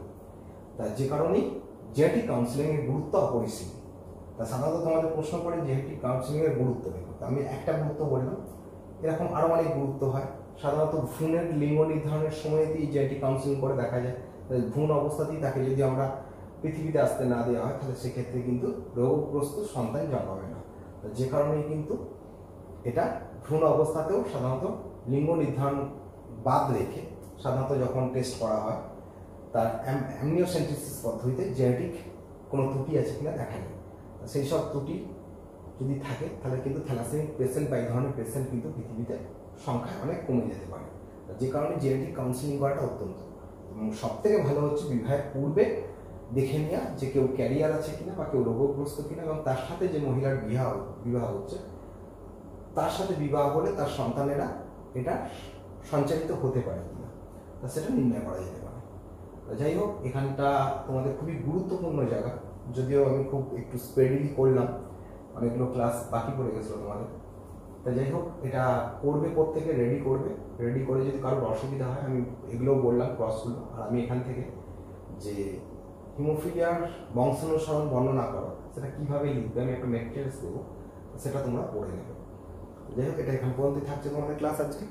তা যে কারণেই জেনেটিক কাউন্সিলিংয়ের গুরুত্ব অপরিসীম। তা সাধারণত তোমাদের প্রশ্ন করে জেনেটিক কাউন্সিলিংয়ের গুরুত্ব দেখো, আমি একটা গুরুত্ব বললাম, এরকম আরও অনেক গুরুত্ব হয়। সাধারণত ভ্রূণের লিঙ্গ নির্ধারণের সময়তেই জেনেটিক কাউন্সিলিং করে দেখা যায়। ভ্রূণ অবস্থাতেই তাকে যদি আমরা পৃথিবীতে আসতে না দেওয়া হয় তাহলে সেক্ষেত্রে কিন্তু রোগগ্রস্ত সন্তান জন্মাবে না। যে কারণেই কিন্তু এটা ভ্রূণ অবস্থাতেও সাধারণত লিঙ্গ নির্ধারণ বাদ রেখে সাধারণত যখন টেস্ট করা হয় তার অ্যামনিওসেন্টেসিস পদ্ধতিতে জেনেটিক কোনো ত্রুটি আছে কিনা দেখা যায়। সেই সব ত্রুটি যদি থাকে তাহলে কিন্তু থ্যালাসেমিক পেশেন্ট বা এই ধরনের পেশেন্ট কিন্তু পৃথিবীতে সংখ্যা অনেক কমে যেতে পারে। যে কারণে জেনেটিক কাউন্সিলিং করাটা অত্যন্ত, এবং সবথেকে ভালো হচ্ছে বিবাহের পূর্বে দেখে নেওয়া যে কেউ ক্যারিয়ার আছে কিনা বা কেউ রোগগ্রস্ত কিনা, এবং তার সাথে যে মহিলার বিবাহ হচ্ছে তার সাথে বিবাহ হলে তার সন্তানেরা এটা সঞ্চারিত হতে পারে কিনা তা সেটা নির্ণয় করা যেতে পারে। যাই হোক, এখানটা তোমাদের খুবই গুরুত্বপূর্ণ জায়গা, যদিও আমি খুব একটু স্পেডিলি করলাম, অনেকগুলো ক্লাস বাকি পড়ে গেছিলো তোমাদের। তা যাই হোক, এটা করবে, প্রত্যেকে রেডি করবে। রেডি করে যদি কারোর অসুবিধা হয়, আমি এগুলোও বললাম ক্রসগুলো, আর আমি এখান থেকে যে হিমোফিলিয়ার বংশানুসরণ বর্ণনা করো সেটা কীভাবে লিখবে আমি একটা ম্যাটেরিয়ালস দেবো, সেটা তোমরা পড়ে নেবে। যাই হোক, এটা এখান পর্যন্তই থাকছে তোমাদের ক্লাস আজকে।